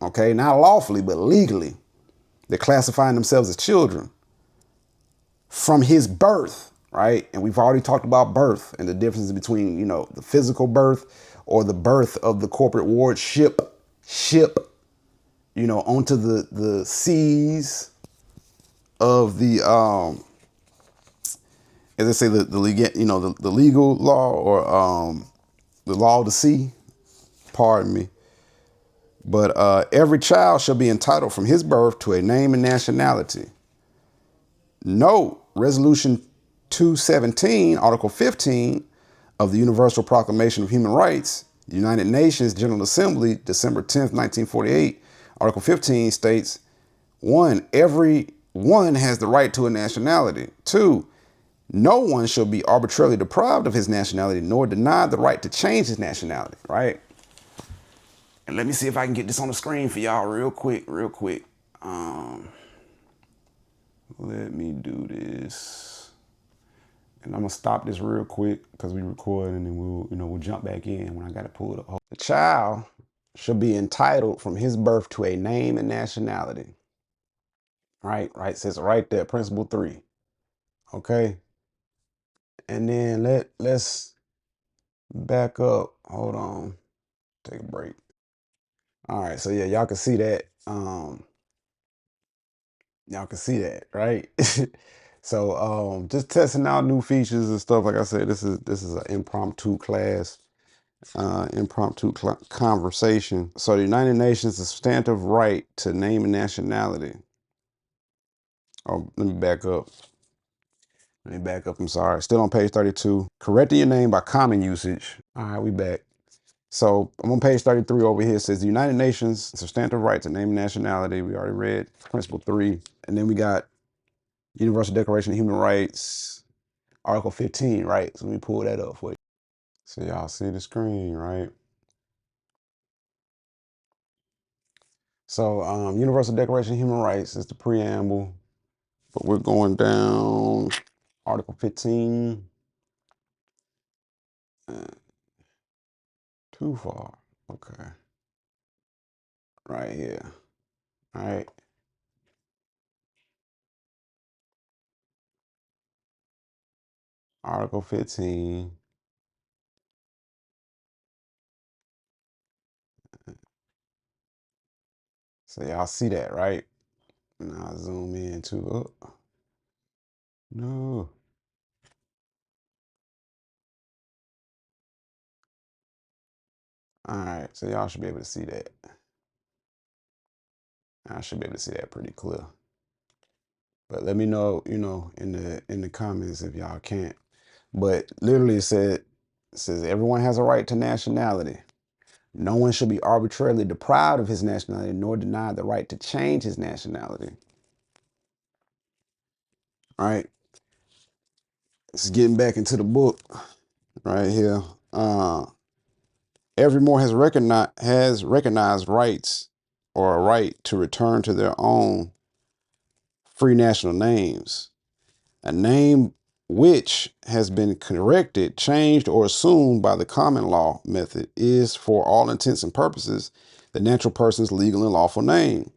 okay? Not lawfully, but legally. They're classifying themselves as children from his birth, right? And we've already talked about birth and the differences between, the physical birth or the birth of the corporate wardship, onto the seas of the, as I say, the legal law or the law of the sea, pardon me. But every child shall be entitled from his birth to a name and nationality. Note, Resolution 217, Article 15 of the Universal Proclamation of Human Rights, the United Nations General Assembly, December 10th, 1948, Article 15 states, 1, everyone has the right to a nationality. 2, no one shall be arbitrarily deprived of his nationality nor denied the right to change his nationality, right? And let me see if I can get this on the screen for y'all real quick. Let me do this. And I'm gonna stop this real quick because we record and then we'll jump back in when I gotta pull it up. The child shall be entitled from his birth to a name and nationality. Right, says right there, principle 3. Okay. And then let's back up. Hold on. Take a break. All right, so yeah, y'all can see that. Y'all can see that, right? So just testing out new features and stuff. Like I said, this is an impromptu class, conversation. So the United Nations, the substantive right to name and nationality. Oh, let me back up. I'm sorry. Still on page 32. Correcting your name by common usage. All right, we back. So I'm on page 33 over here. It says the United Nations substantive right to name and nationality. We already read principle 3. And then we got Universal Declaration of Human Rights, Article 15, right? So let me pull that up for you. So y'all see the screen, right? So Universal Declaration of Human Rights is the preamble, but we're going down Article 15. Too far. Okay. Right here. All right. Article 15. So y'all see that, right? Now I zoom in to no. All right. So y'all should be able to see that. I should be able to see that pretty clear. But let me know, in the comments if y'all can't. But literally it says everyone has a right to nationality. No one should be arbitrarily deprived of his nationality nor denied the right to change his nationality. All right. It's getting back into the book right here. Every Moor has recognized rights or a right to return to their own free national names. A name which has been corrected, changed, or assumed by the common law method is, for all intents and purposes, the natural person's legal and lawful name.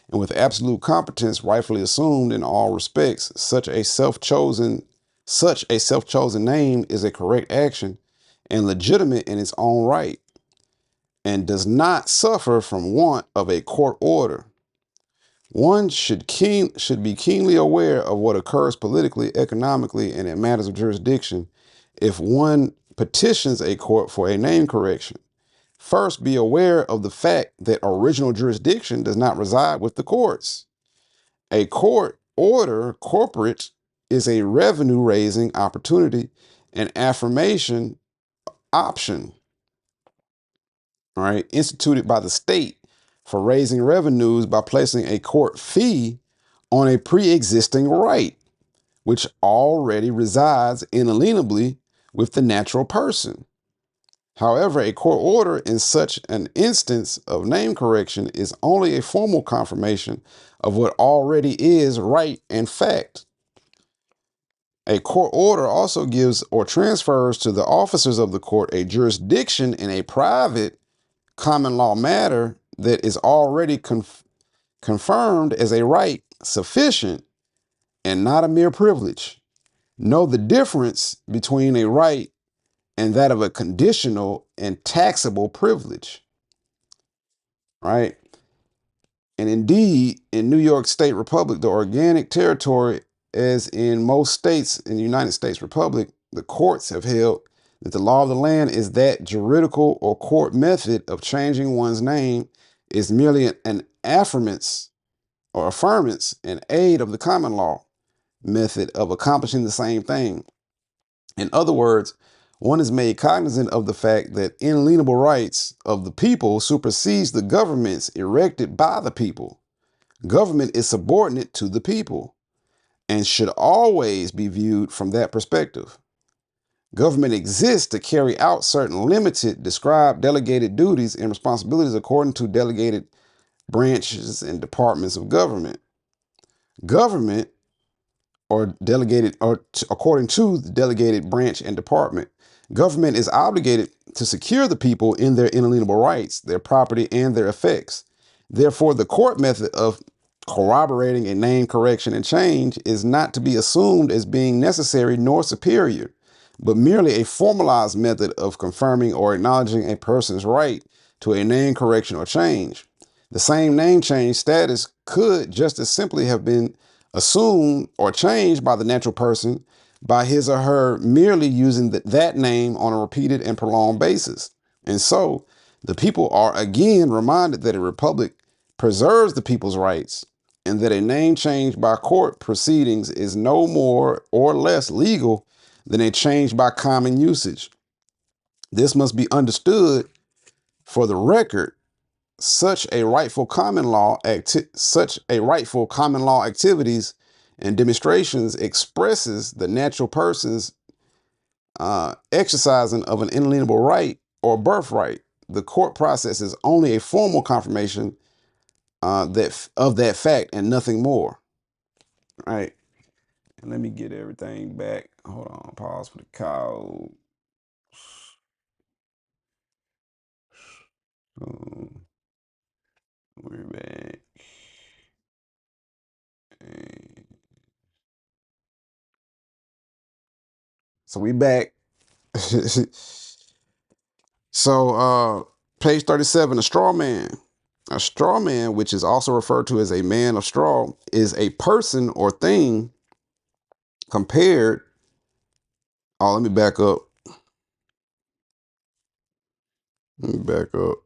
And with absolute competence rightfully assumed in all respects, such a self-chosen name is a correct action and legitimate in its own right, and does not suffer from want of a court order. One should be keenly aware of what occurs politically, economically, and in matters of jurisdiction if one petitions a court for a name correction. First, be aware of the fact that original jurisdiction does not reside with the courts. A court order, corporate, is a revenue-raising opportunity and affirmation option, all right, instituted by the state for raising revenues by placing a court fee on a pre-existing right, which already resides inalienably with the natural person. However, a court order in such an instance of name correction is only a formal confirmation of what already is right and fact. A court order also gives or transfers to the officers of the court a jurisdiction in a private common law matter that is already confirmed as a right sufficient and not a mere privilege. Know the difference between a right and that of a conditional and taxable privilege, right? And indeed, in New York State Republic, the organic territory, as in most states in the United States Republic, the courts have held that the law of the land is that juridical or court method of changing one's name is merely an affirmance or affirmance and aid of the common law method of accomplishing the same thing. In other words, one is made cognizant of the fact that inalienable rights of the people supersedes the governments erected by the people. Government is subordinate to the people and should always be viewed from that perspective. Government exists to carry out certain limited, described, delegated duties and responsibilities according to delegated branches and departments of government. Government or delegated or according to the delegated branch and department. Government is obligated to secure the people in their inalienable rights, their property, and their effects. Therefore, the court method of corroborating a name correction and change is not to be assumed as being necessary nor superior, but merely a formalized method of confirming or acknowledging a person's right to a name correction or change. The same name change status could just as simply have been assumed or changed by the natural person by his or her merely using that name on a repeated and prolonged basis. And so the people are again reminded that a republic preserves the people's rights and that a name change by court proceedings is no more or less legal than a change by common usage. This must be understood for the record. Such a rightful common law activities and demonstrations expresses the natural person's exercising of an inalienable right or birthright. The court process is only a formal confirmation of that fact and nothing more. Right. And let me get everything back. Hold on. Pause for the cow. We're back. So we back. So page 37, a straw man. A straw man, which is also referred to as a man of straw, is a person or thing compared. Oh, let me back up. Let me back up.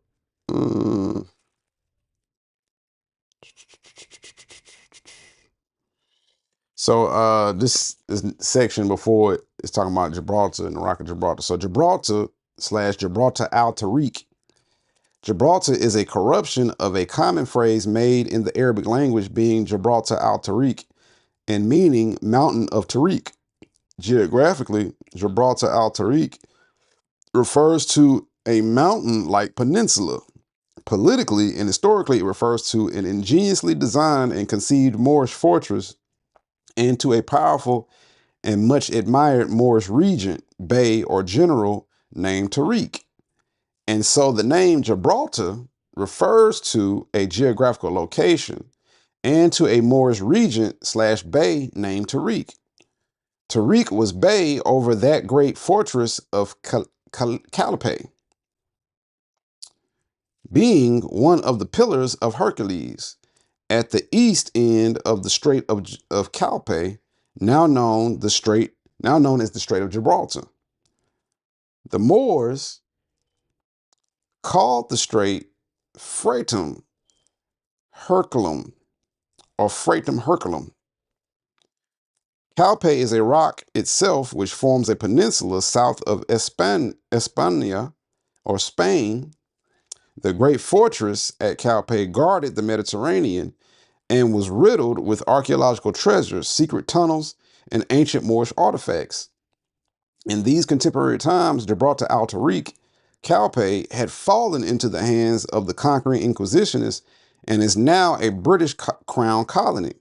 So this section before it is talking about Gibraltar and the Rock of Gibraltar. So Gibraltar / Gibraltar al Tariq. Gibraltar is a corruption of a common phrase made in the Arabic language, being Gibraltar al Tariq and meaning mountain of Tariq. Geographically, Gibraltar al Tariq refers to a mountain-like peninsula. Politically and historically, it refers to an ingeniously designed and conceived Moorish fortress and to a powerful and much admired Moorish regent, bey, or general named Tariq. And so the name Gibraltar refers to a geographical location and to a Moorish regent / bey named Tariq. Tariq was bey over that great fortress of Callipay, being one of the pillars of Hercules at the east end of the Strait of Callipay, now known as the Strait of Gibraltar. The Moors called the strait Fratum Herculum or Fratum Herculum. Callipay is a rock itself which forms a peninsula south of España or Spain. The great fortress at Callipay guarded the Mediterranean and was riddled with archaeological treasures, secret tunnels, and ancient Moorish artifacts. In these contemporary times, Gibraltar al Tariq, Callipay, had fallen into the hands of the conquering Inquisitionists and is now a British crown colony.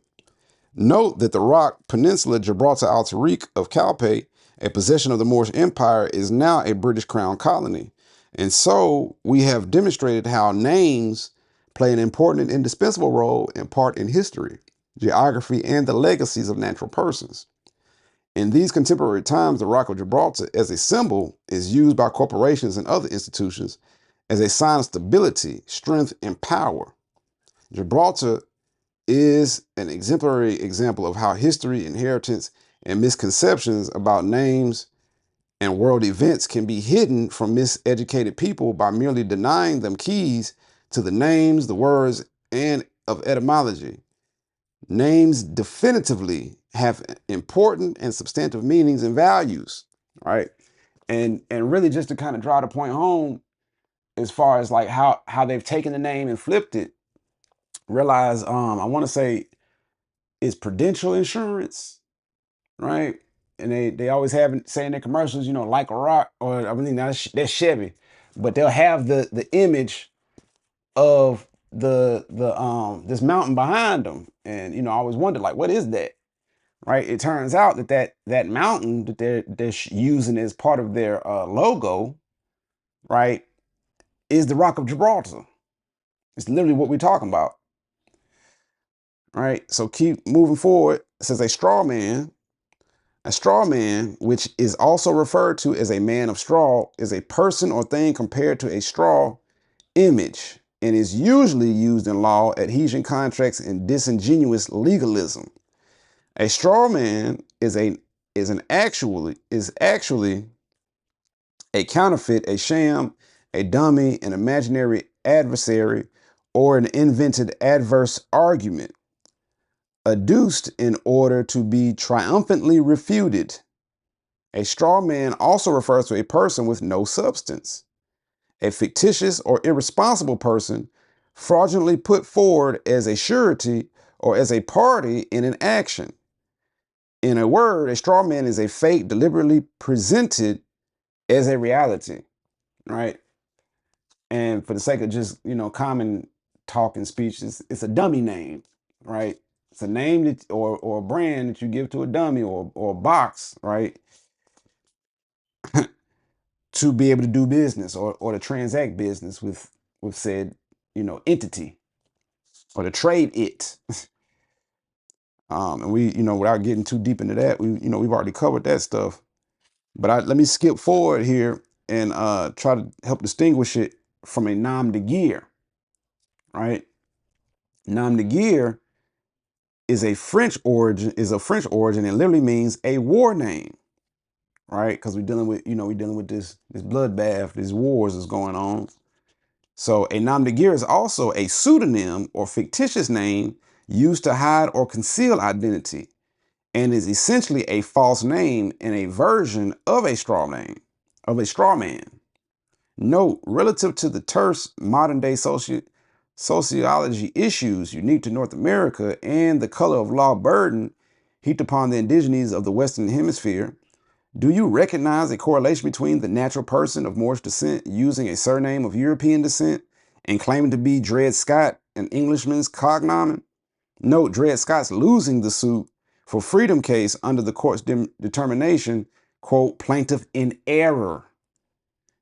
Note that the rock peninsula Gibraltar al Tariq of Callipay, a possession of the Moorish Empire, is now a British crown colony. And so we have demonstrated how names play an important and indispensable role in part in history, geography, and the legacies of natural persons. In these contemporary times, the Rock of Gibraltar as a symbol is used by corporations and other institutions as a sign of stability, strength, and power. Gibraltar is an exemplary example of how history, inheritance, and misconceptions about names and world events can be hidden from miseducated people by merely denying them keys to the names, the words, and of etymology. Names definitively have important and substantive meanings and values, right? And really just to kind of draw the point home as far as like how they've taken the name and flipped it, realize I want to say it's Prudential Insurance, right? And they always have say in their commercials, like a rock, or I mean that's Chevy, but they'll have the image of the this mountain behind them, and I always wondered like, what is that? Right? It turns out that mountain that they're using as part of their logo, right, is the Rock of Gibraltar. It's literally what we're talking about, right? So keep moving forward. It says a straw man. A straw man, which is also referred to as a man of straw, is a person or thing compared to a straw image and is usually used in law, adhesion contracts, and disingenuous legalism. A straw man is actually a counterfeit, a sham, a dummy, an imaginary adversary, or an invented adverse argument, adduced in order to be triumphantly refuted. A straw man also refers to a person with no substance, a fictitious or irresponsible person fraudulently put forward as a surety or as a party in an action. In a word, a straw man is a fake deliberately presented as a reality, right? And for the sake of just, common talk and speech, it's a dummy name, right? It's a name that or a brand that you give to a dummy or a box, right? To be able to do business or to transact business with with said, entity, or to trade it. And we, without getting too deep into that, we've already covered that stuff. But let me skip forward here and try to help distinguish it from a nom de guerre, right? Nom de guerre is a French origin, and literally means a war name, right? Because we're dealing with, this bloodbath, these wars is going on. So a nom de guerre is also a pseudonym or fictitious name used to hide or conceal identity, and is essentially a false name and a version of a straw name, of a straw man. Note, relative to the terse modern day sociology issues unique to North America and the color of law burden heaped upon the indigenes of the Western Hemisphere, do you recognize a correlation between the natural person of Moorish descent using a surname of European descent and claiming to be Dred Scott, an Englishman's cognomen? Note, Dred Scott's losing the suit for freedom case under the court's determination, quote, plaintiff in error.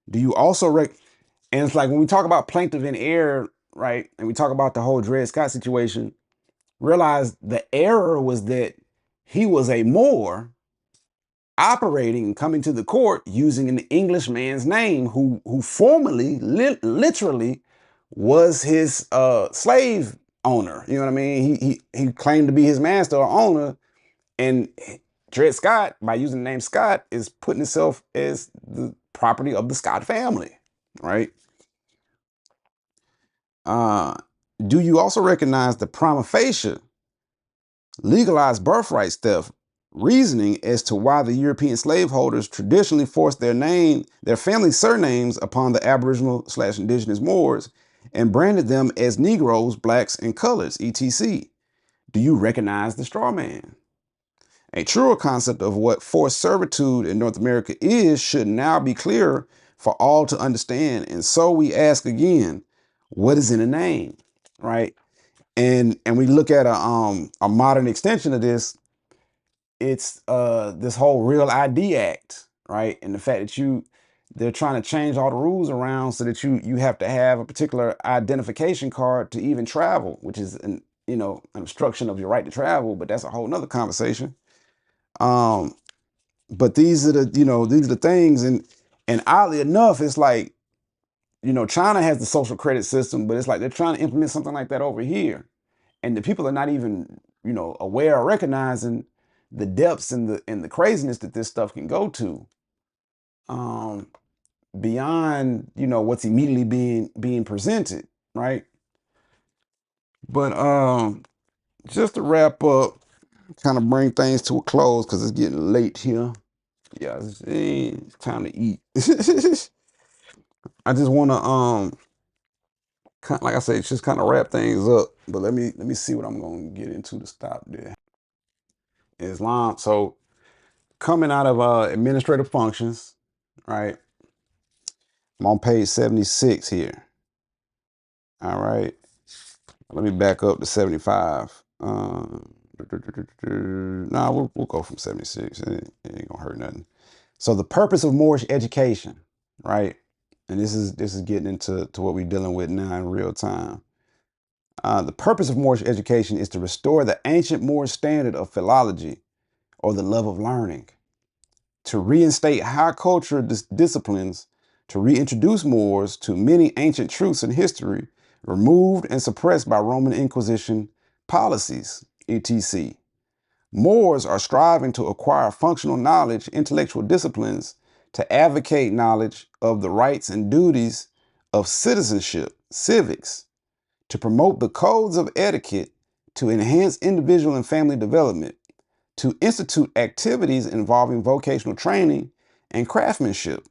Do you also and it's like when we talk about plaintiff in error, right, and we talk about the whole Dred Scott situation, realize the error was that he was a Moor operating and coming to the court using an Englishman's name who formerly literally was his slave owner. You know what I mean? He claimed to be his master or owner, and Dred Scott, by using the name Scott, is putting himself as the property of the Scott family, right? Do you also recognize the prima facie legalized birthrights theft reasoning as to why the European slaveholders traditionally forced their family surnames upon the Aboriginal/indigenous Moors and branded them as Negroes, blacks, and colors, etc.? Do you recognize the straw man? A truer concept of what forced servitude in North America is should now be clear for all to understand. And so we ask again, what is in a name, right? And we look at a modern extension of this. It's this whole Real ID Act, right? And the fact that they're trying to change all the rules around so that you have to have a particular identification card to even travel, which is an obstruction of your right to travel. But that's a whole nother conversation. But these are the things, and oddly enough, it's like, China has the social credit system, but it's like they're trying to implement something like that over here. And the people are not even, aware or recognizing the depths and the craziness that this stuff can go to, beyond, what's immediately being presented, right? But just to wrap up, kind of bring things to a close because it's getting late here. Yeah, it's time to eat. I just want to like I said, just kind of wrap things up. But let me see what I'm gonna get into to stop there. Islam. So coming out of administrative functions, right? I'm on page 76 here. All right. Let me back up to 75. Nah, we'll go from 76. It ain't gonna hurt nothing. So the purpose of Moorish education, right? And this is getting into what we're dealing with now in real time. The purpose of Moorish education is to restore the ancient Moorish standard of philology, or the love of learning, to reinstate high culture disciplines, to reintroduce Moors to many ancient truths in history removed and suppressed by Roman Inquisition policies, etc. Moors are striving to acquire functional knowledge, intellectual disciplines, to advocate knowledge of the rights and duties of citizenship, civics, to promote the codes of etiquette, to enhance individual and family development, to institute activities involving vocational training and craftsmanship,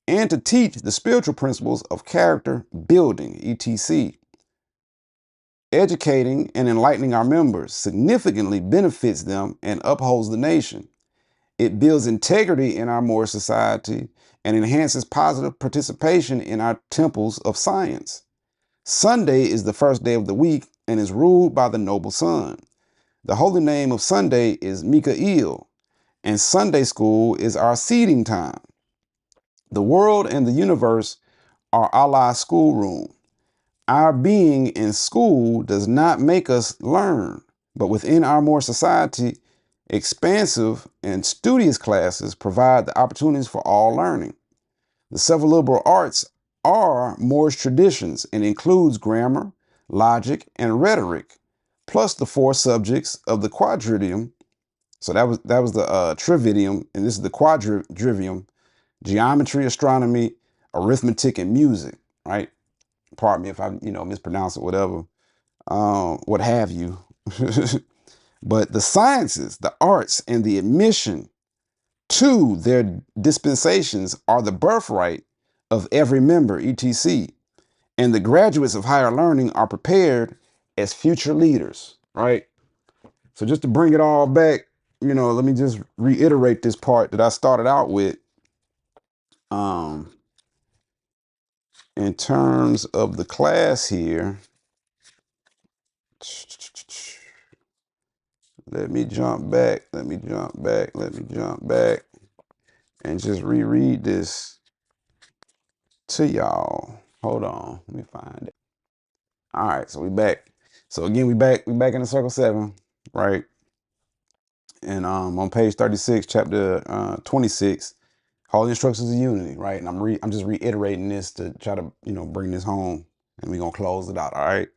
and to teach the spiritual principles of character building, etc. Educating and enlightening our members significantly benefits them and upholds the nation. It builds integrity in our Moorish society and enhances positive participation in our temples of science. Sunday is the first day of the week and is ruled by the noble sun. The holy name of Sunday is Mikael, and Sunday school is our seeding time. The world and the universe are Allah's schoolroom. Our being in school does not make us learn, but within our Moorish society, expansive and studious classes provide the opportunities for all learning. The several liberal arts are Moorish traditions and includes grammar, logic, and rhetoric, plus the four subjects of the quadrivium. So that was the trivium, and this is the quadrivium: geometry, astronomy, arithmetic, and music. Right? Pardon me if I mispronounce it, whatever, what have you. But the sciences, the arts, and the admission to their dispensations are the birthright of every member, etc. And the graduates of higher learning are prepared as future leaders, right? So just to bring it all back, let me just reiterate this part that I started out with. In terms of the class here, let me jump back and just reread this to y'all. Hold on, let me find it. All right, so we back. So again, we back in the circle 7, right? And on page 36, chapter 26, Holy Instructions of Unity, right? And I'm just reiterating this to try to bring this home, and we're gonna close it out. All right.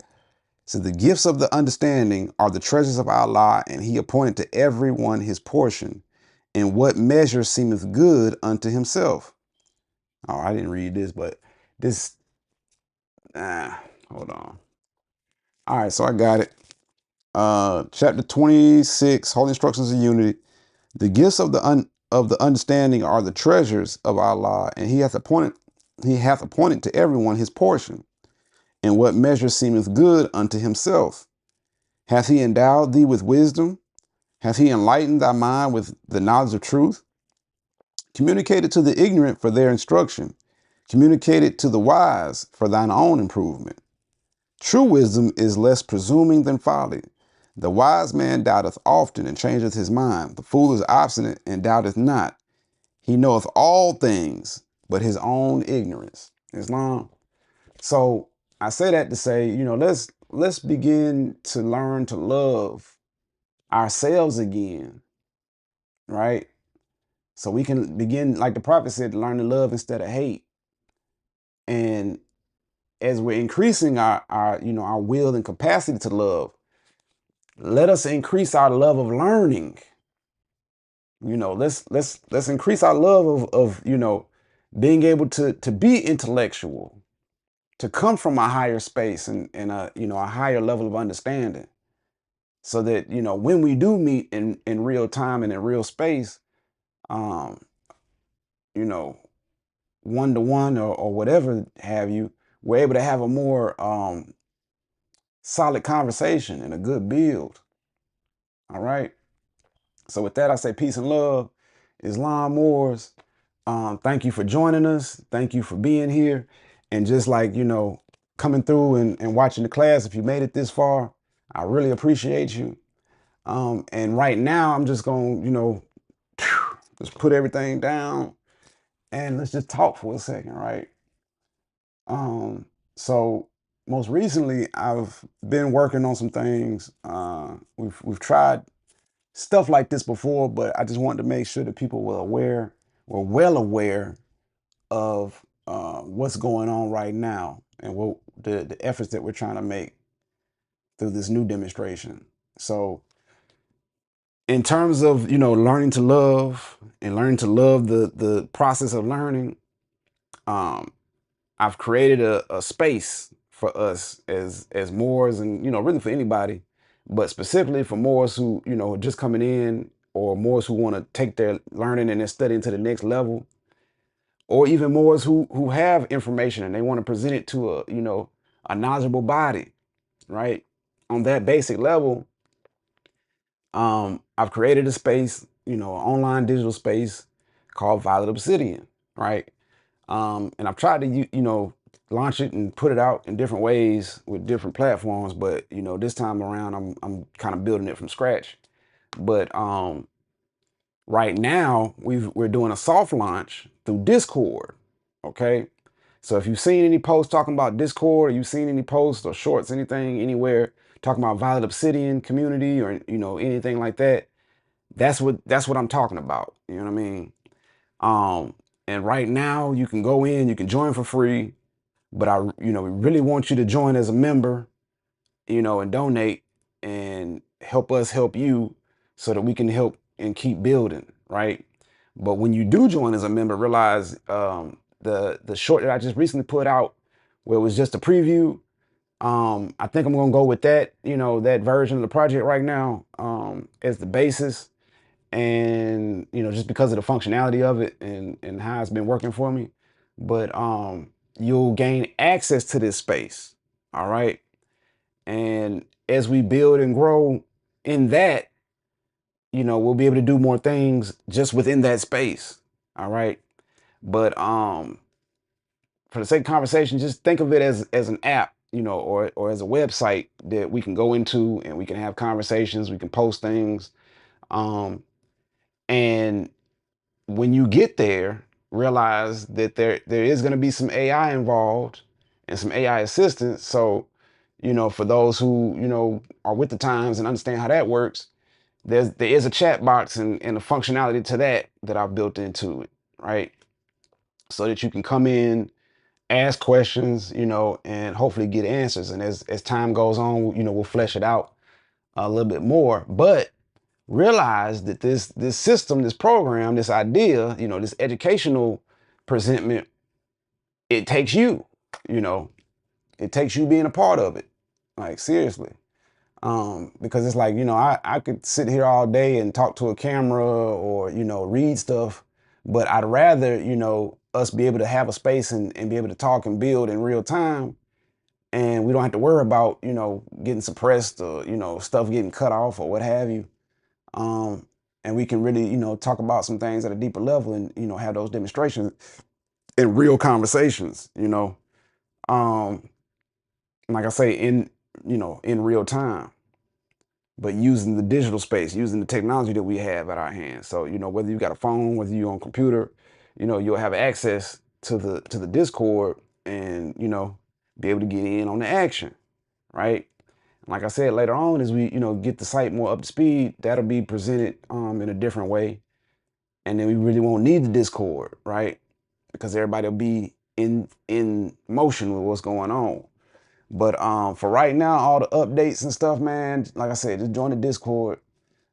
So the gifts of the understanding are the treasures of Allah, and He appointed to everyone his portion, in what measure seemeth good unto himself. Oh, I didn't read this, but this. Hold on. All right, so I got it. Chapter 26, Holy Instructions of Unity. The gifts of the understanding are the treasures of Allah, and He hath appointed to everyone his portion, in what measure seemeth good unto himself. Hath He endowed thee with wisdom? Hath He enlightened thy mind with the knowledge of truth? Communicate it to the ignorant for their instruction. Communicate it to the wise for thine own improvement. True wisdom is less presuming than folly. The wise man doubteth often and changeth his mind. The fool is obstinate and doubteth not. He knoweth all things, but his own ignorance. Islam. So I say that to say, let's begin to learn to love ourselves again, right? So we can begin, like the prophet said, to learn to love instead of hate. And as we're increasing our will and capacity to love, let us increase our love of learning. Let's increase our love of being able to be intellectual, to come from a higher space and a higher level of understanding, so that when we do meet in real time and in real space, um, you know, one to one or whatever have you, we're able to have a more solid conversation and a good build. All right. So with that, I say peace and love. Islam Moors. Thank you for joining us. Thank you for being here. And just like, coming through and watching the class, if you made it this far, I really appreciate you. And right now I'm just going to, just put everything down and let's just talk for a second, right? So most recently I've been working on some things. We've tried stuff like this before, but I just wanted to make sure that people were well aware of what's going on right now and what the efforts that we're trying to make through this new demonstration. So in terms of, learning to love and learning to love the process of learning, um, I've created a space for us as Moors and, really for anybody, but specifically for Moors who, just coming in, or Moors who want to take their learning and their studying to the next level, or even Moors who have information and they want to present it to a knowledgeable body, right? On that basic level, I've created a space, an online digital space called Violet Obsidian, right? And I've tried to, launch it and put it out in different ways with different platforms, but this time around, I'm kind of building it from scratch. But right now, we're doing a soft launch through Discord. Okay, So if you've seen any posts talking about Discord, or you've seen any posts or shorts, anything, anywhere talking about Violet Obsidian community or anything like that, that's what I'm talking about. You know what I mean? And right now you can go in, you can join for free, but we really want you to join as a member, and donate and help us help you so that we can help and keep building, right? But when you do join as a member, realize the short that I just recently put out, where it was just a preview. I think I'm gonna go with that, that version of the project right now, as the basis, and just because of the functionality of it and how it's been working for me. But you'll gain access to this space, all right? And as we build and grow in that, we'll be able to do more things just within that space. All right. But for the sake of conversation, just think of it as an app, or as a website that we can go into and we can have conversations, we can post things. And when you get there, realize that there is going to be some AI involved and some AI assistance. So, for those who, are with the times and understand how that works, there is a chat box and a functionality to that I've built into it, right? So that you can come in, ask questions, and hopefully get answers. And as time goes on, we'll flesh it out a little bit more. But realize that this system, this program, this idea, this educational presentment, it takes you, you know, it takes you being a part of it. Like seriously. Because it's like, I could sit here all day and talk to a camera or, read stuff, but I'd rather, us be able to have a space and be able to talk and build in real time. And we don't have to worry about, getting suppressed or, stuff getting cut off or what have you. And we can really, talk about some things at a deeper level and, have those demonstrations in real conversations, like I say, in real time, but using the digital space, using the technology that we have at our hands. So, whether you got a phone, whether you're on a computer, you'll have access to the Discord and, be able to get in on the action, right? Like I said, later on, as we, get the site more up to speed, that'll be presented in a different way. And then we really won't need the Discord, right? Because everybody will be in motion with what's going on. But for right now, all the updates and stuff, man, like I said, just join the Discord,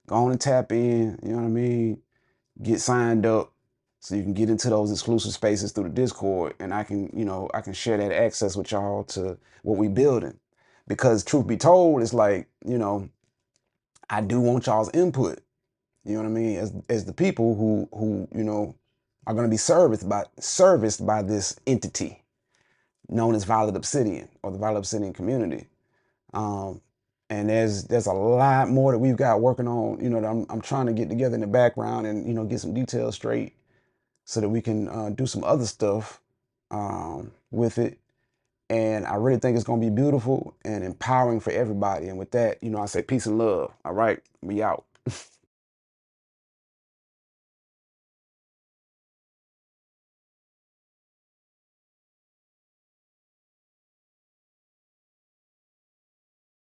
go on and tap in, you know what I mean? Get signed up so you can get into those exclusive spaces through the Discord, and I can share that access with y'all to what we building. Because truth be told, it's like, I do want y'all's input. You know what I mean? As the people who are going to be serviced by this entity known as Violet Obsidian or the Violet Obsidian community. And there's a lot more that we've got working on, that I'm trying to get together in the background and get some details straight so that we can do some other stuff with it. And I really think it's going to be beautiful and empowering for everybody. And with that, I say peace and love. All right, we out.